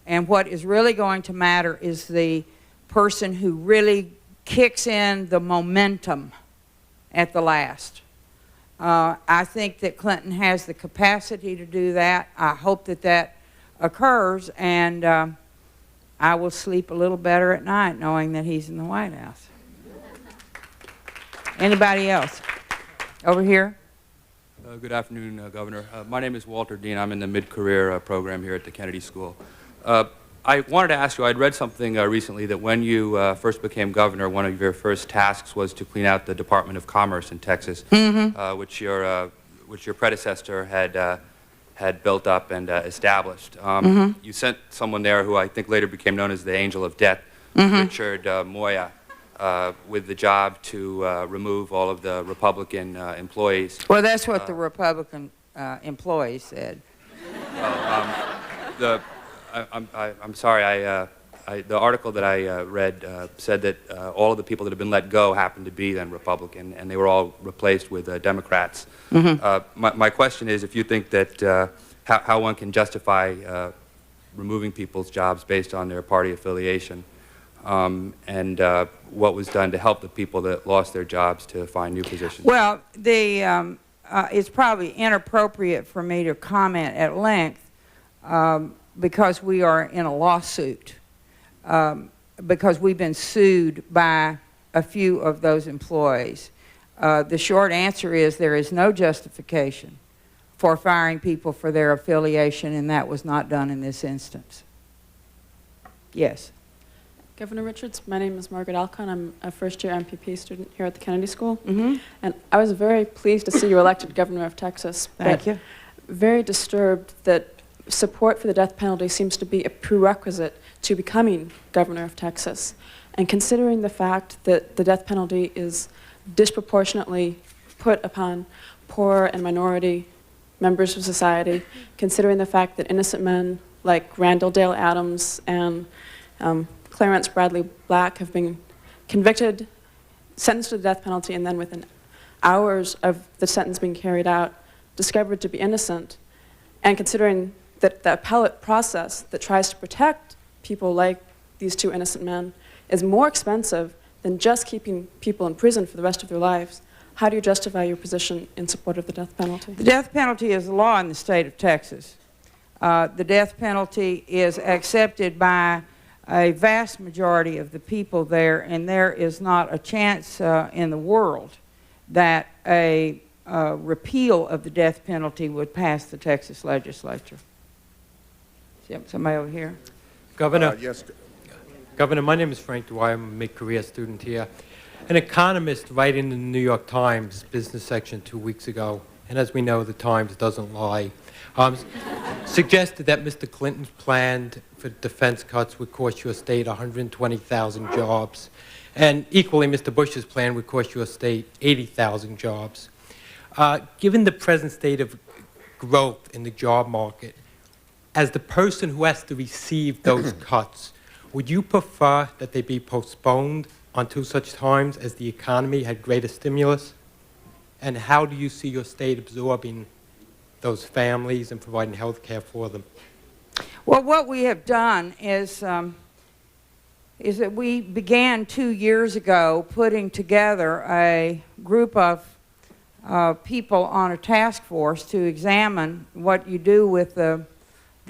And what is really going to matter is the person who really kicks in the momentum at the last. I think that Clinton has the capacity to do that. I hope that that occurs, and I will sleep a little better at night knowing that he's in the White House. Anybody else? Over here? Good afternoon, Governor. My name is Walter Dean. I'm in the mid-career program here at the Kennedy School. I wanted to ask you, I'd read something recently that when you first became governor, one of your first tasks was to clean out the Department of Commerce in Texas, which your predecessor had built up and established. You sent someone there who I think later became known as the Angel of Death, Richard Moya, with the job to remove all of the Republican employees. Well, that's what the Republican employees said. Well, I'm sorry, the article that I read said that all of the people that have been let go happened to be then Republican, and they were all replaced with Democrats. My question is if you think that how one can justify removing people's jobs based on their party affiliation, and what was done to help the people that lost their jobs to find new positions. Well, it's probably inappropriate for me to comment at length because we are in a lawsuit, because we've been sued by a few of those employees. The short answer is there is no justification for firing people for their affiliation, and that was not done in this instance. Yes. Governor Richards, my name is Margaret Alcon. I'm a first-year MPP student here at the Kennedy School. And I was very pleased to see you elected governor of Texas. Thank you. Very disturbed that support for the death penalty seems to be a prerequisite to becoming governor of Texas. And considering the fact that the death penalty is disproportionately put upon poor and minority members of society, considering the fact that innocent men like Randall Dale Adams and Clarence Bradley Black have been convicted, sentenced to the death penalty, and then within hours of the sentence being carried out, discovered to be innocent, and considering that the appellate process that tries to protect people like these two innocent men is more expensive than just keeping people in prison for the rest of their lives, how do you justify your position in support of the death penalty? The death penalty is a law in the state of Texas. The death penalty is accepted by a vast majority of the people there, and there is not a chance in the world that a repeal of the death penalty would pass the Texas legislature. Somebody over here. Governor, Yes. Governor, my name is Frank Dwyer. I'm a mid-career student here. An economist writing in the New York Times business section 2 weeks ago, and as we know, the Times doesn't lie, suggested that Mr. Clinton's plan for defense cuts would cost your state 120,000 jobs. And equally, Mr. Bush's plan would cost your state 80,000 jobs. Given the present state of growth in the job market, as the person who has to receive those cuts, would you prefer that they be postponed until such times as the economy had greater stimulus? And how do you see your state absorbing those families and providing health care for them? Well, what we have done is that we began 2 years ago putting together a group of people on a task force to examine what you do with the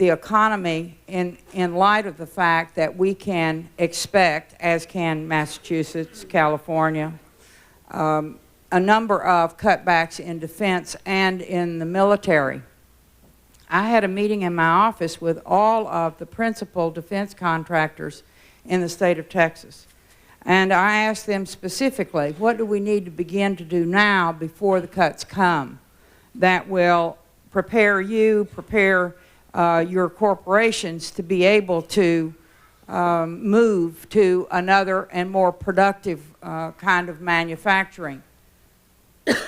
economy in light of the fact that we can expect, as can Massachusetts, California, a number of cutbacks in defense and in the military. I had a meeting in my office with all of the principal defense contractors in the state of Texas. And I asked them specifically, what do we need to begin to do now before the cuts come that will prepare you, prepare your corporations to be able to move to another and more productive kind of manufacturing?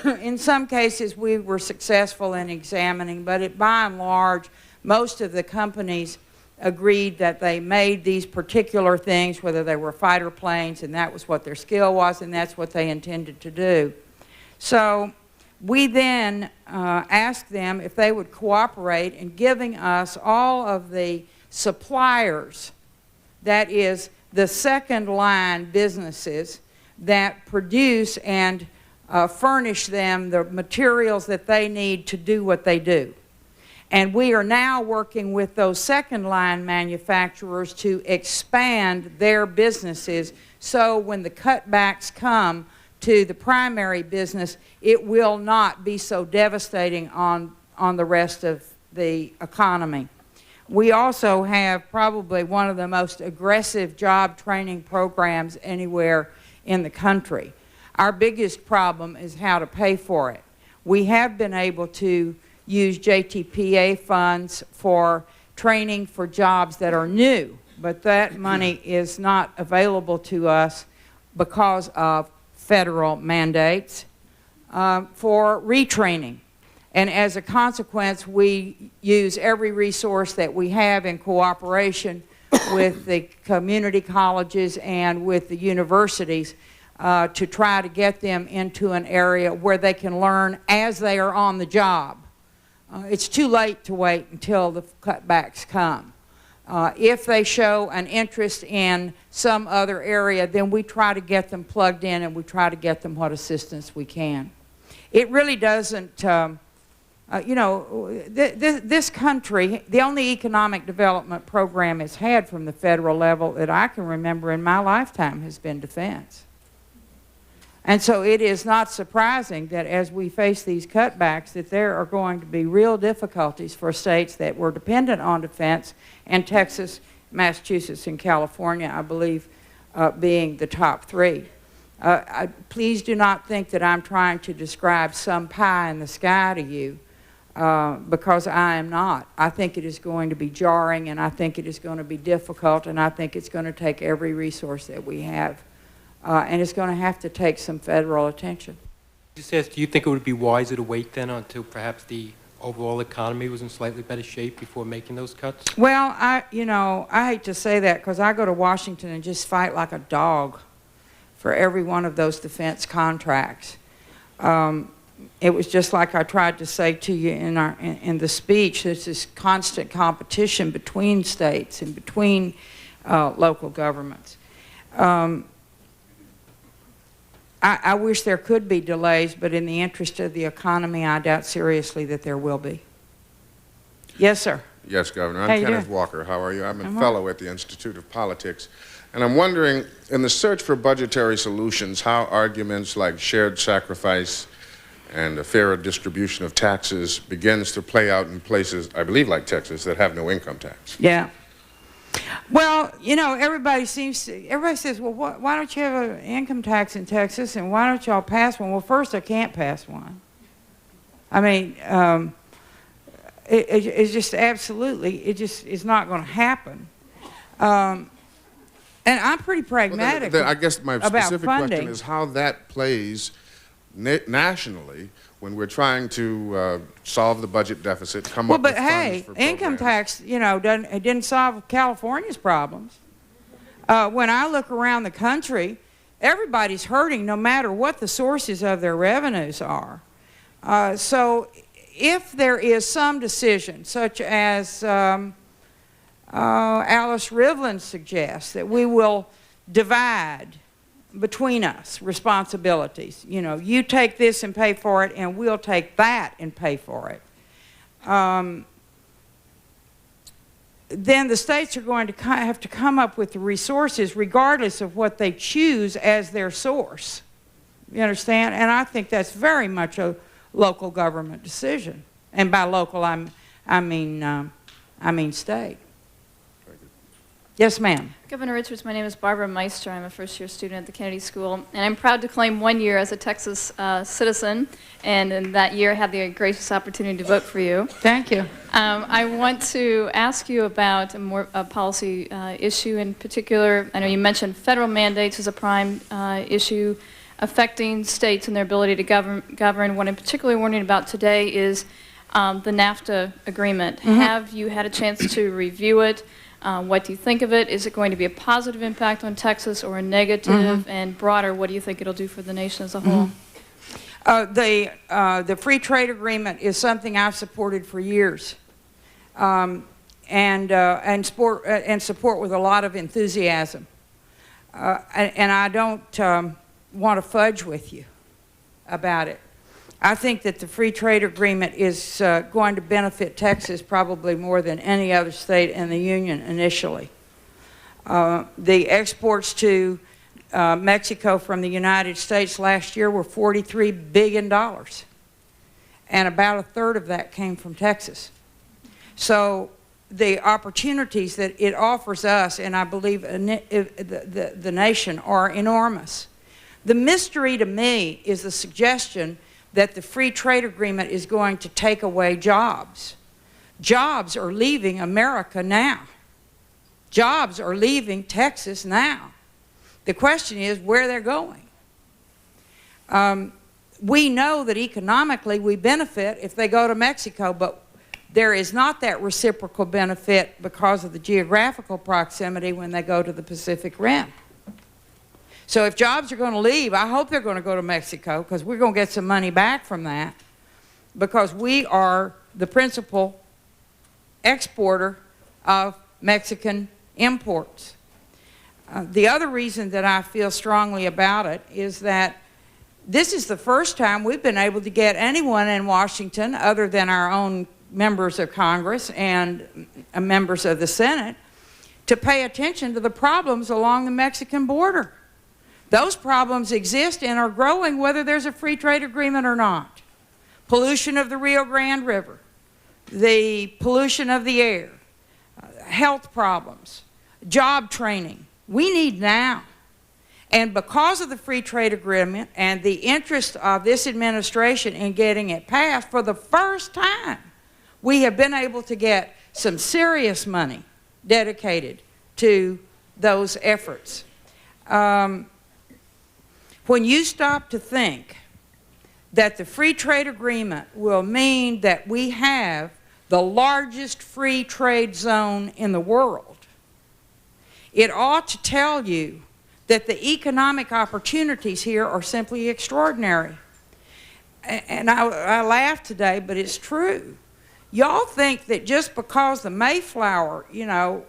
In some cases, we were successful in examining, but by and large, most of the companies agreed that they made these particular things, whether they were fighter planes, and that was what their skill was, and that's what they intended to do. So we then asked them if they would cooperate in giving us all of the suppliers, that is, the second line businesses that produce and furnish them the materials that they need to do what they do. And we are now working with those second line manufacturers to expand their businesses, so when the cutbacks come to the primary business, it will not be so devastating on the rest of the economy. We also have probably one of the most aggressive job training programs anywhere in the country. Our biggest problem is how to pay for it. We have been able to use JTPA funds for training for jobs that are new, but that money is not available to us because of federal mandates for retraining. And as a consequence, we use every resource that we have in cooperation with the community colleges and with the universities to try to get them into an area where they can learn as they are on the job. It's too late to wait until the cutbacks come. If they show an interest in some other area, then we try to get them plugged in and we try to get them what assistance we can. It really doesn't, you know, this country, the only economic development program it's had from the federal level that I can remember in my lifetime has been defense. And so it is not surprising that as we face these cutbacks that there are going to be real difficulties for states that were dependent on defense, and Texas, Massachusetts, and California, I believe, being the top three. Please do not think that I'm trying to describe some pie in the sky to you, because I am not. I think it is going to be jarring, and I think it is going to be difficult, and I think it's going to take every resource that we have. And it's going to have to take some federal attention. Just ask, do you think it would be wiser to wait then until perhaps the overall economy was in slightly better shape before making those cuts? Well, you know, I hate to say that because I go to Washington and just fight like a dog for every one of those defense contracts. It was just like I tried to say to you in the speech, there's this constant competition between states and between local governments. I wish there could be delays, but in the interest of the economy, I doubt seriously that there will be. Yes, sir. Yes, Governor. How I'm you Kenneth doing? Walker. How are you? I'm a fellow at the Institute of Politics. And I'm wondering, in the search for budgetary solutions, how arguments like shared sacrifice and a fairer distribution of taxes begins to play out in places, I believe, like Texas, that have no income tax. Yeah. Well, you know, everybody says, well, why don't you have an income tax in Texas, and why don't y'all pass one? Well, first, I can't pass one. I mean, it's just absolutely, it just is not going to happen. And I'm pretty pragmatic Well, I guess my specific funding. question is how that plays nationally when we're trying to solve the budget deficit, come up with funds for programs. Income tax, you know, it didn't solve California's problems. When I look around the country, everybody's hurting no matter what the sources of their revenues are. So if there is some decision, such as Alice Rivlin suggests, that we will divide between us responsibilities. You know, you take this and pay for it, and we'll take that and pay for it. Then the states are going to have to come up with the resources regardless of what they choose as their source. You understand? And I think that's very much a local government decision. And by local, I mean state. Yes, ma'am. Governor Richards, my name is Barbara Meister. I'm a first-year student at the Kennedy School, and I'm proud to claim 1 year as a Texas citizen, and in that year I had the gracious opportunity to vote for you. Thank you. I want to ask you about a policy issue in particular. I know you mentioned federal mandates as a prime issue. affecting states and their ability to govern. What I'm particularly wondering about today is the NAFTA agreement. Have you had a chance to review it? What do you think of it? Is it going to be a positive impact on Texas or a negative? And broader, what do you think it'll do for the nation as a whole? The free trade agreement is something I've supported for years, and support with a lot of enthusiasm. And I don't want to fudge with you about it. I think that the free trade agreement is going to benefit Texas probably more than any other state in the union initially. The exports to Mexico from the United States last year were $43 billion, and about a third of that came from Texas. So the opportunities that it offers us, and I believe the nation, are enormous. The mystery to me is the suggestion that the free trade agreement is going to take away jobs. Jobs are leaving America now. Jobs are leaving Texas now. The question is where they're going. We know that economically we benefit if they go to Mexico, but there is not that reciprocal benefit because of the geographical proximity when they go to the Pacific Rim. So if jobs are going to leave, I hope they're going to go to Mexico, because we're going to get some money back from that, because we are the principal exporter of Mexican imports. The other reason that I feel strongly about it is that this is the first time we've been able to get anyone in Washington, other than our own members of Congress and members of the Senate, to pay attention to the problems along the Mexican border. Those problems exist and are growing whether there's a free trade agreement or not. Pollution of the Rio Grande River, the pollution of the air, health problems, job training. We need now. And because of the free trade agreement and the interest of this administration in getting it passed, for the first time, we have been able to get some serious money dedicated to those efforts. When you stop to think that the free trade agreement will mean that we have the largest free trade zone in the world, it ought to tell you that the economic opportunities here are simply extraordinary. And I laugh today, but it's true. Y'all think that just because the Mayflower, you know,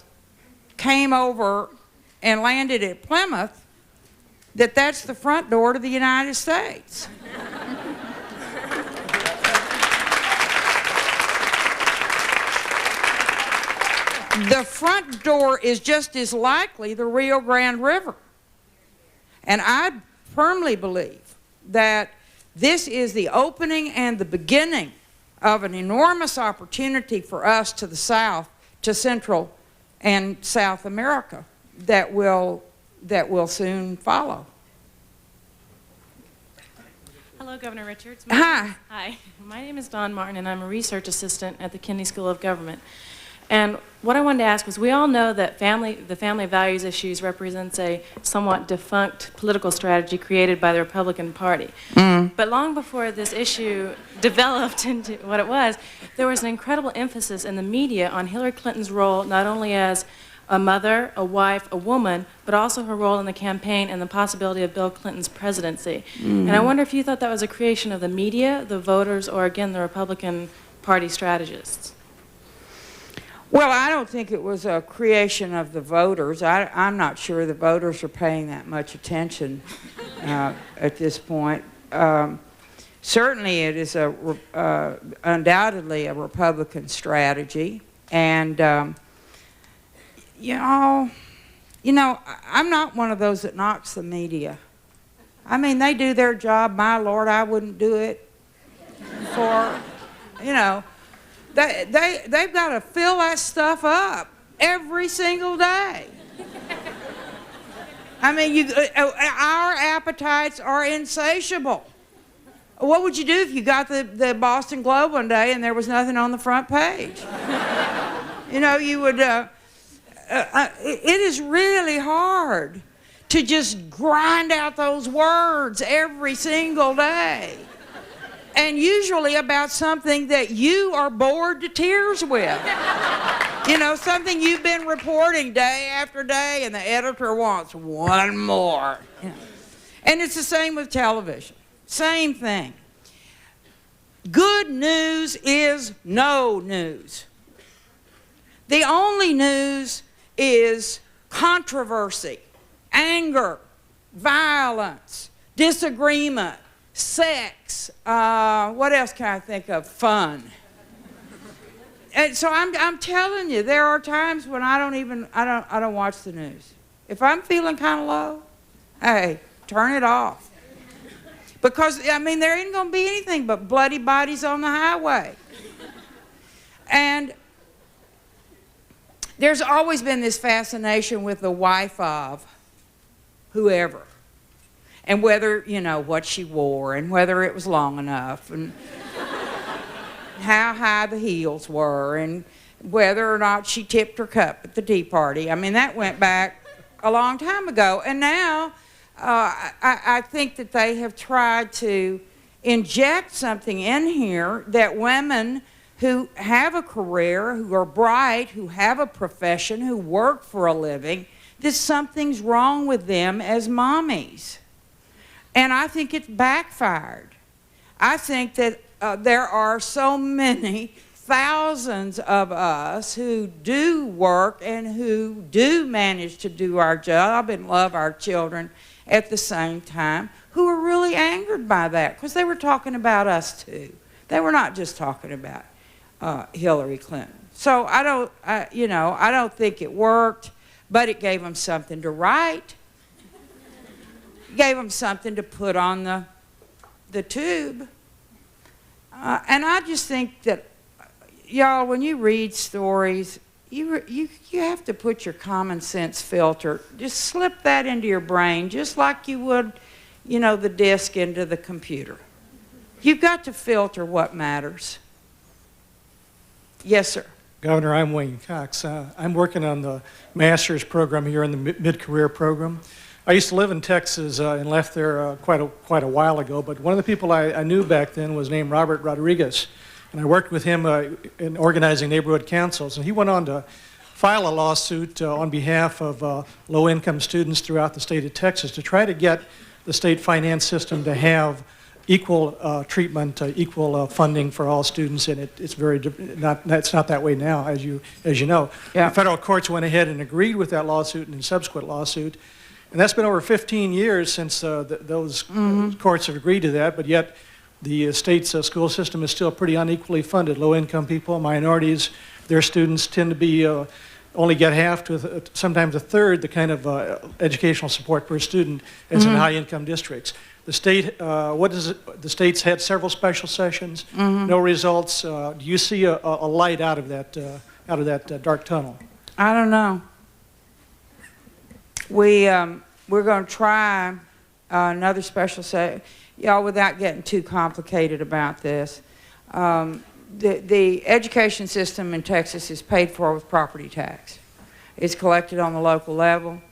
came over and landed at Plymouth, that that's the front door to the United States. The front door is just as likely the Rio Grande River. And I firmly believe that this is the opening and the beginning of an enormous opportunity for us to the south, to Central and South America, that will soon follow. Hello, Governor Richards. Hi. Hi. My name is Dawn Martin, and I'm a research assistant at the Kennedy School of Government. And what I wanted to ask was, we all know that the family values issues represents a somewhat defunct political strategy created by the Republican Party. But long before this issue developed into what it was, there was an incredible emphasis in the media on Hillary Clinton's role not only as a mother, a wife, a woman, but also her role in the campaign and the possibility of Bill Clinton's presidency. And I wonder if you thought that was a creation of the media, the voters, or again, the Republican Party strategists. Well, I don't think it was a creation of the voters. I'm not sure the voters are paying that much attention at this point. Certainly it is undoubtedly a Republican strategy. And, you know, I'm not one of those that knocks the media. I mean, they do their job. My Lord, I wouldn't do it for, you know. They've got to fill that stuff up every single day. I mean, our appetites are insatiable. What would you do if you got the Boston Globe one day and there was nothing on the front page? You know, you would, it is really hard to just grind out those words every single day. And usually about something that you are bored to tears with. You know, something you've been reporting day after day, and the editor wants one more. You know. And it's the same with television. Same thing. Good news is no news. The only news is controversy, anger, violence, disagreement, sex, what else can I think of? Fun. And so I'm telling you, there are times when I don't watch the news. If I'm feeling kind of low, hey, turn it off. Because, I mean, there ain't going to be anything but bloody bodies on the highway. And there's always been this fascination with the wife of whoever. And whether, you know, what she wore and whether it was long enough and how high the heels were and whether or not she tipped her cup at the tea party. I mean, that went back a long time ago. And now I think that they have tried to inject something in here that women who have a career, who are bright, who have a profession, who work for a living, that something's wrong with them as mommies. And I think it's backfired. I think that there are so many thousands of us who do work and who do manage to do our job and love our children at the same time, who are really angered by that, because they were talking about us too. They were not just talking about Hillary Clinton. So I don't think it worked, but it gave them something to write. Gave them something to put on the tube. And I just think that, y'all, when you read stories, you have to put your common sense filter, just slip that into your brain, just like you would, you know, the disk into the computer. You've got to filter what matters. Yes, sir. Governor, I'm Wayne Cox. I'm working on the master's program here in the mid-career program. I used to live in Texas and left there quite a while ago, but one of the people I knew back then was named Robert Rodriguez, and I worked with him in organizing neighborhood councils, and he went on to file a lawsuit on behalf of low-income students throughout the state of Texas to try to get the state finance system to have equal treatment, equal funding for all students, and it's not that way now, as you know. Yeah. The federal courts went ahead and agreed with that lawsuit and the subsequent lawsuit. And that's been over 15 years since those courts have agreed to that, but yet the state's school system is still pretty unequally funded. Low-income people, minorities, their students tend to be only get half to sometimes a third the kind of educational support per student as in high-income districts. The state, the state's had several special sessions, no results. Do you see a light out of that dark tunnel? I don't know. We're going to try another special session. Y'all, without getting too complicated about this, the education system in Texas is paid for with property tax. It's collected on the local level,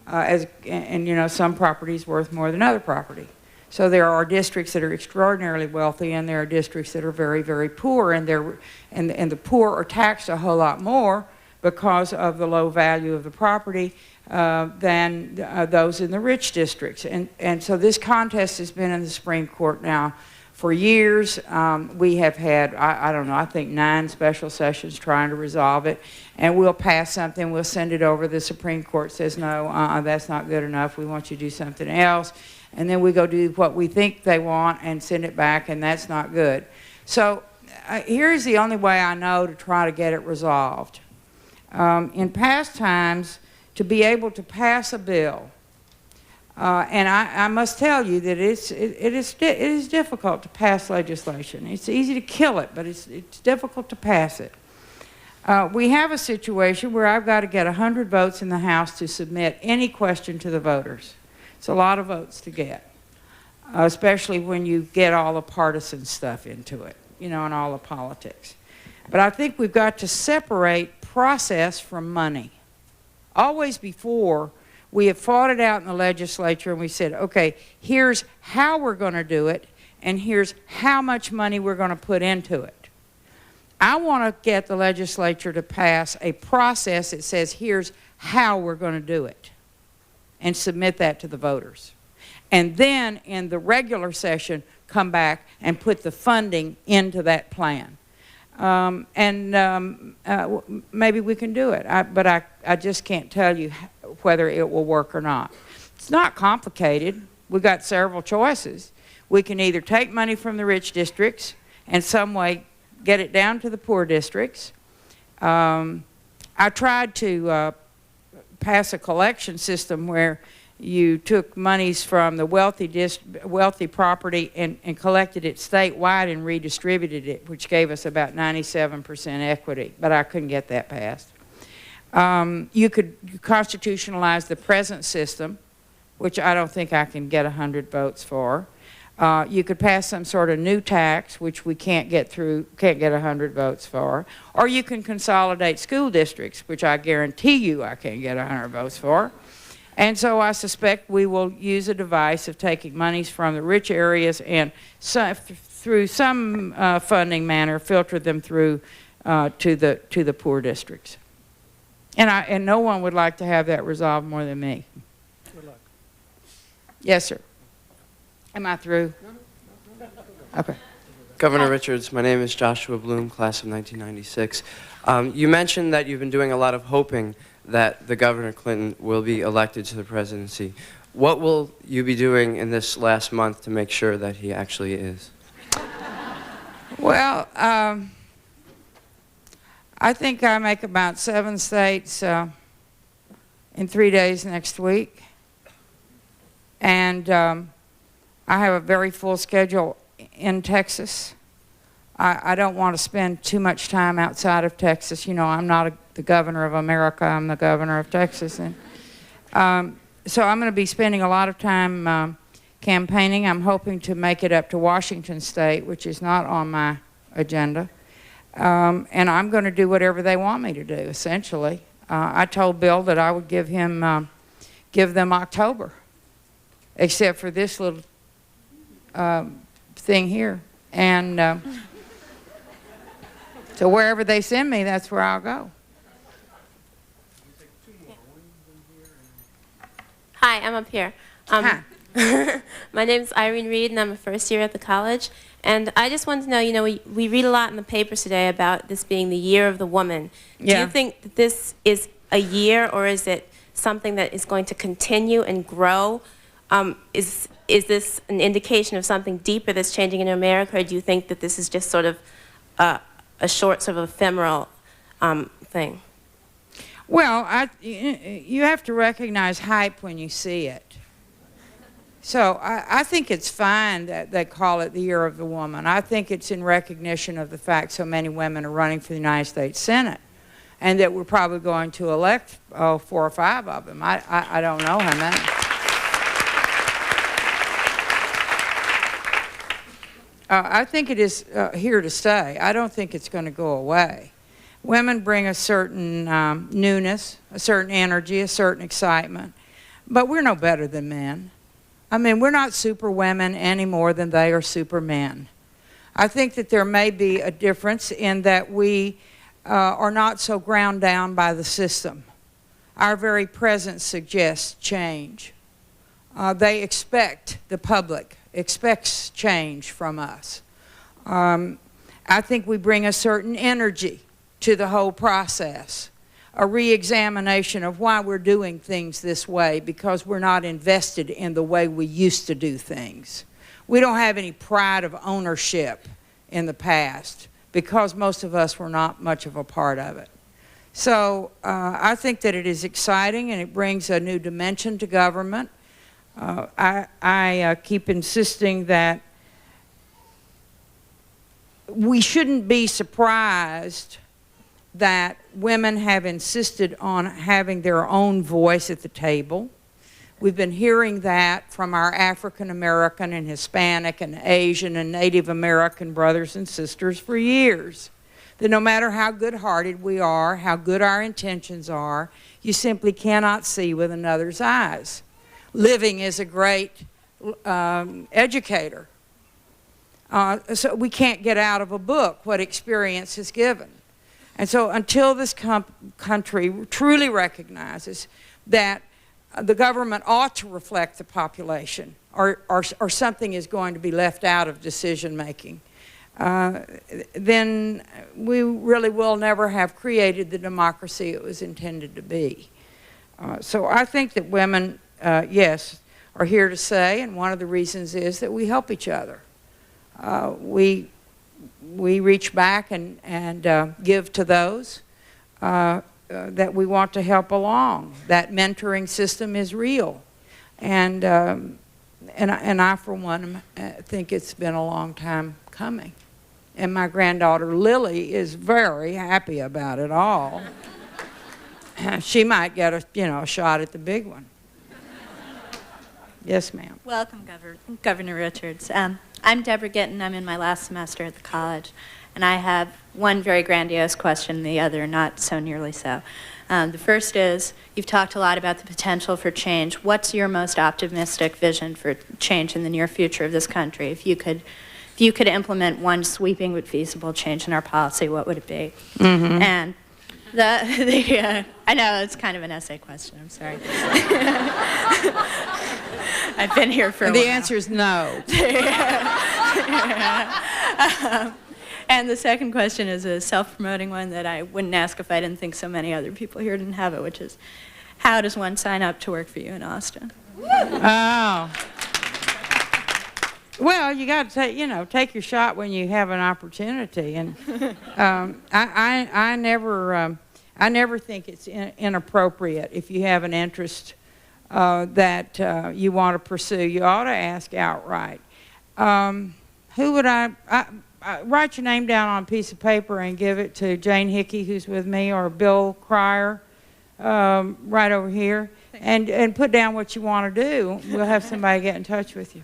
and you know, some property is worth more than other property. So there are districts that are extraordinarily wealthy, and there are districts that are very, very poor, and the poor are taxed a whole lot more because of the low value of the property than those in the rich districts. And so this contest has been in the Supreme Court now for years. We have had, I don't know, I think 9 special sessions trying to resolve it. And we'll pass something, we'll send it over. The Supreme Court says, no, that's not good enough. We want you to do something else. And then we go do what we think they want and send it back, and that's not good. So here's the only way I know to try to get it resolved. In past times, to be able to pass a bill, and I must tell you that it is difficult to pass legislation. It's easy to kill it, but it's difficult to pass it. We have a situation where I've got to get 100 votes in the House to submit any question to the voters. It's a lot of votes to get, especially when you get all the partisan stuff into it, you know, and all the politics. But I think we've got to separate process from money. Always before, We have fought it out in the legislature, and we said, okay, here's how we're going to do it, and here's how much money we're going to put into it. I want to get the legislature to pass a process that says here's how we're going to do it, and submit that to the voters. And then in the regular session, come back and put the funding into that plan. Maybe we can do it, but I just can't tell you whether it will work or not. It's not complicated. We've got several choices. We can either take money from the rich districts and some way get it down to the poor districts. I tried to pass a collection system where you took monies from the wealthy property and collected it statewide and redistributed it, which gave us about 97% equity, but I couldn't get that passed. You could constitutionalize the present system, which I don't think I can get 100 votes for. You could pass some sort of new tax, which we can't get 100 votes for. Or you can consolidate school districts, which I guarantee you I can't get 100 votes for. And so I suspect we will use a device of taking monies from the rich areas and through some funding manner filter them through to the poor districts. And no one would like to have that resolved more than me. Good luck. Yes, sir. Am I through? Okay. Governor Richards, my name is Joshua Bloom, class of 1996. You mentioned that you've been doing a lot of hoping that the Governor Clinton will be elected to the presidency. What will you be doing in this last month to make sure that he actually is? Well, I think I make about 7 states in 3 days next week. And I have a very full schedule in Texas. I don't want to spend too much time outside of Texas. You know, I'm not the governor of America. I'm the governor of Texas. And so I'm going to be spending a lot of time campaigning. I'm hoping to make it up to Washington State, which is not on my agenda. And I'm going to do whatever they want me to do, essentially. I told Bill that I would give them October, except for this little thing here. And so wherever they send me, that's where I'll go. Hi, I'm up here. Hi. My name's Irene Reed, and I'm a first year at the college. And I just wanted to know, you know, we read a lot in the papers today about this being the year of the woman. Yeah. Do you think that this is a year, or is it something that is going to continue and grow? Is this an indication of something deeper that's changing in America, or do you think that this is just sort of a short, sort of ephemeral thing? Well, you have to recognize hype when you see it. So I think it's fine that they call it the Year of the Woman. I think it's in recognition of the fact so many women are running for the United States Senate, and that we're probably going to elect 4 or 5 of them. I don't know how many. I think it is here to stay. I don't think it's going to go away. Women bring a certain newness, a certain energy, a certain excitement, but we're no better than men. I mean, we're not super women any more than they are super men. I think that there may be a difference in that we are not so ground down by the system. Our very presence suggests change. They expect, the public expects change from us. I think we bring a certain energy to the whole process, a re-examination of why we're doing things this way, because we're not invested in the way we used to do things. We don't have any pride of ownership in the past because most of us were not much of a part of it. So I think that it is exciting, and it brings a new dimension to government. I keep insisting that we shouldn't be surprised that women have insisted on having their own voice at the table. We've been hearing that from our African American and Hispanic and Asian and Native American brothers and sisters for years. that no matter how good-hearted we are, how good our intentions are, you simply cannot see with another's eyes. Living is a great educator. So we can't get out of a book what experience has given. And so until this country truly recognizes that the government ought to reflect the population, or something is going to be left out of decision making, then we really will never have created the democracy it was intended to be. So I think that women, yes, are here to say, and one of the reasons is that we help each other. We reach back and give to those that we want to help along. That mentoring system is real, and I for one think it's been a long time coming. And my granddaughter Lily is very happy about it all. She might get a shot at the big one. Yes, ma'am. Welcome, Governor Richards. I'm Deborah Gittin. I'm in my last semester at the college, and I have one very grandiose question, the other not so nearly so. The first is, you've talked a lot about the potential for change. What's your most optimistic vision for change in the near future of this country? If you could implement one sweeping but feasible change in our policy, what would it be? Mm-hmm. And I know it's kind of an essay question. I'm sorry. I've been here for a while. The answer is no. And the second question is a self-promoting one that I wouldn't ask if I didn't think so many other people here didn't have it, which is, how does one sign up to work for you in Austin? Oh. Well, you got to take your shot when you have an opportunity, and I never think it's inappropriate if you have an interest that you want to pursue. You ought to ask outright. Who would I write your name down on a piece of paper and give it to Jane Hickey, who's with me, or Bill Cryer, right over here, and put down what you want to do. We'll have somebody get in touch with you.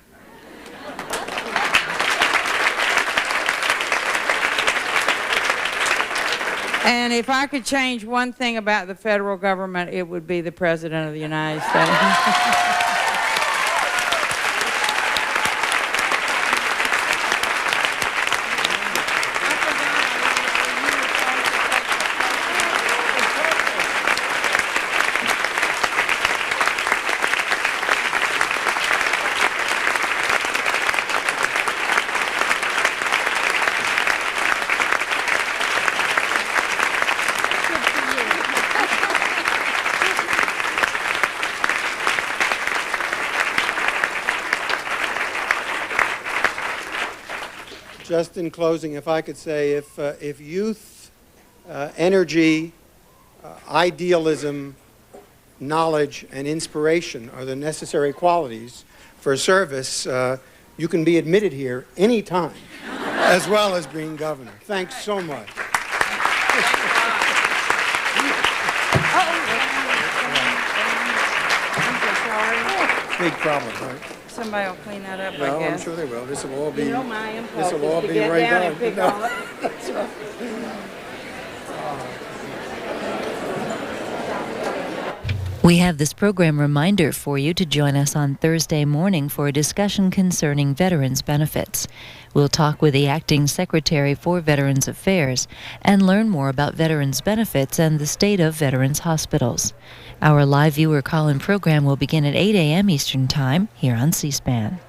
And if I could change one thing about the federal government, it would be the President of the United States. Just in closing, if I could say, if youth, energy, idealism, knowledge, and inspiration are the necessary qualities for service, you can be admitted here anytime, as well as being governor. Thanks so much. Big problem, right? Somebody will clean that up, No, I guess. I'm sure they will. This will all be. You know my impulse This will all is to be get right down done. and pick No. on it. That's right. We have this program reminder for you to join us on Thursday morning for a discussion concerning veterans benefits. We'll talk with the Acting Secretary for Veterans Affairs and learn more about veterans benefits and the state of veterans hospitals. Our live viewer call-in program will begin at 8 a.m. Eastern Time here on C-SPAN.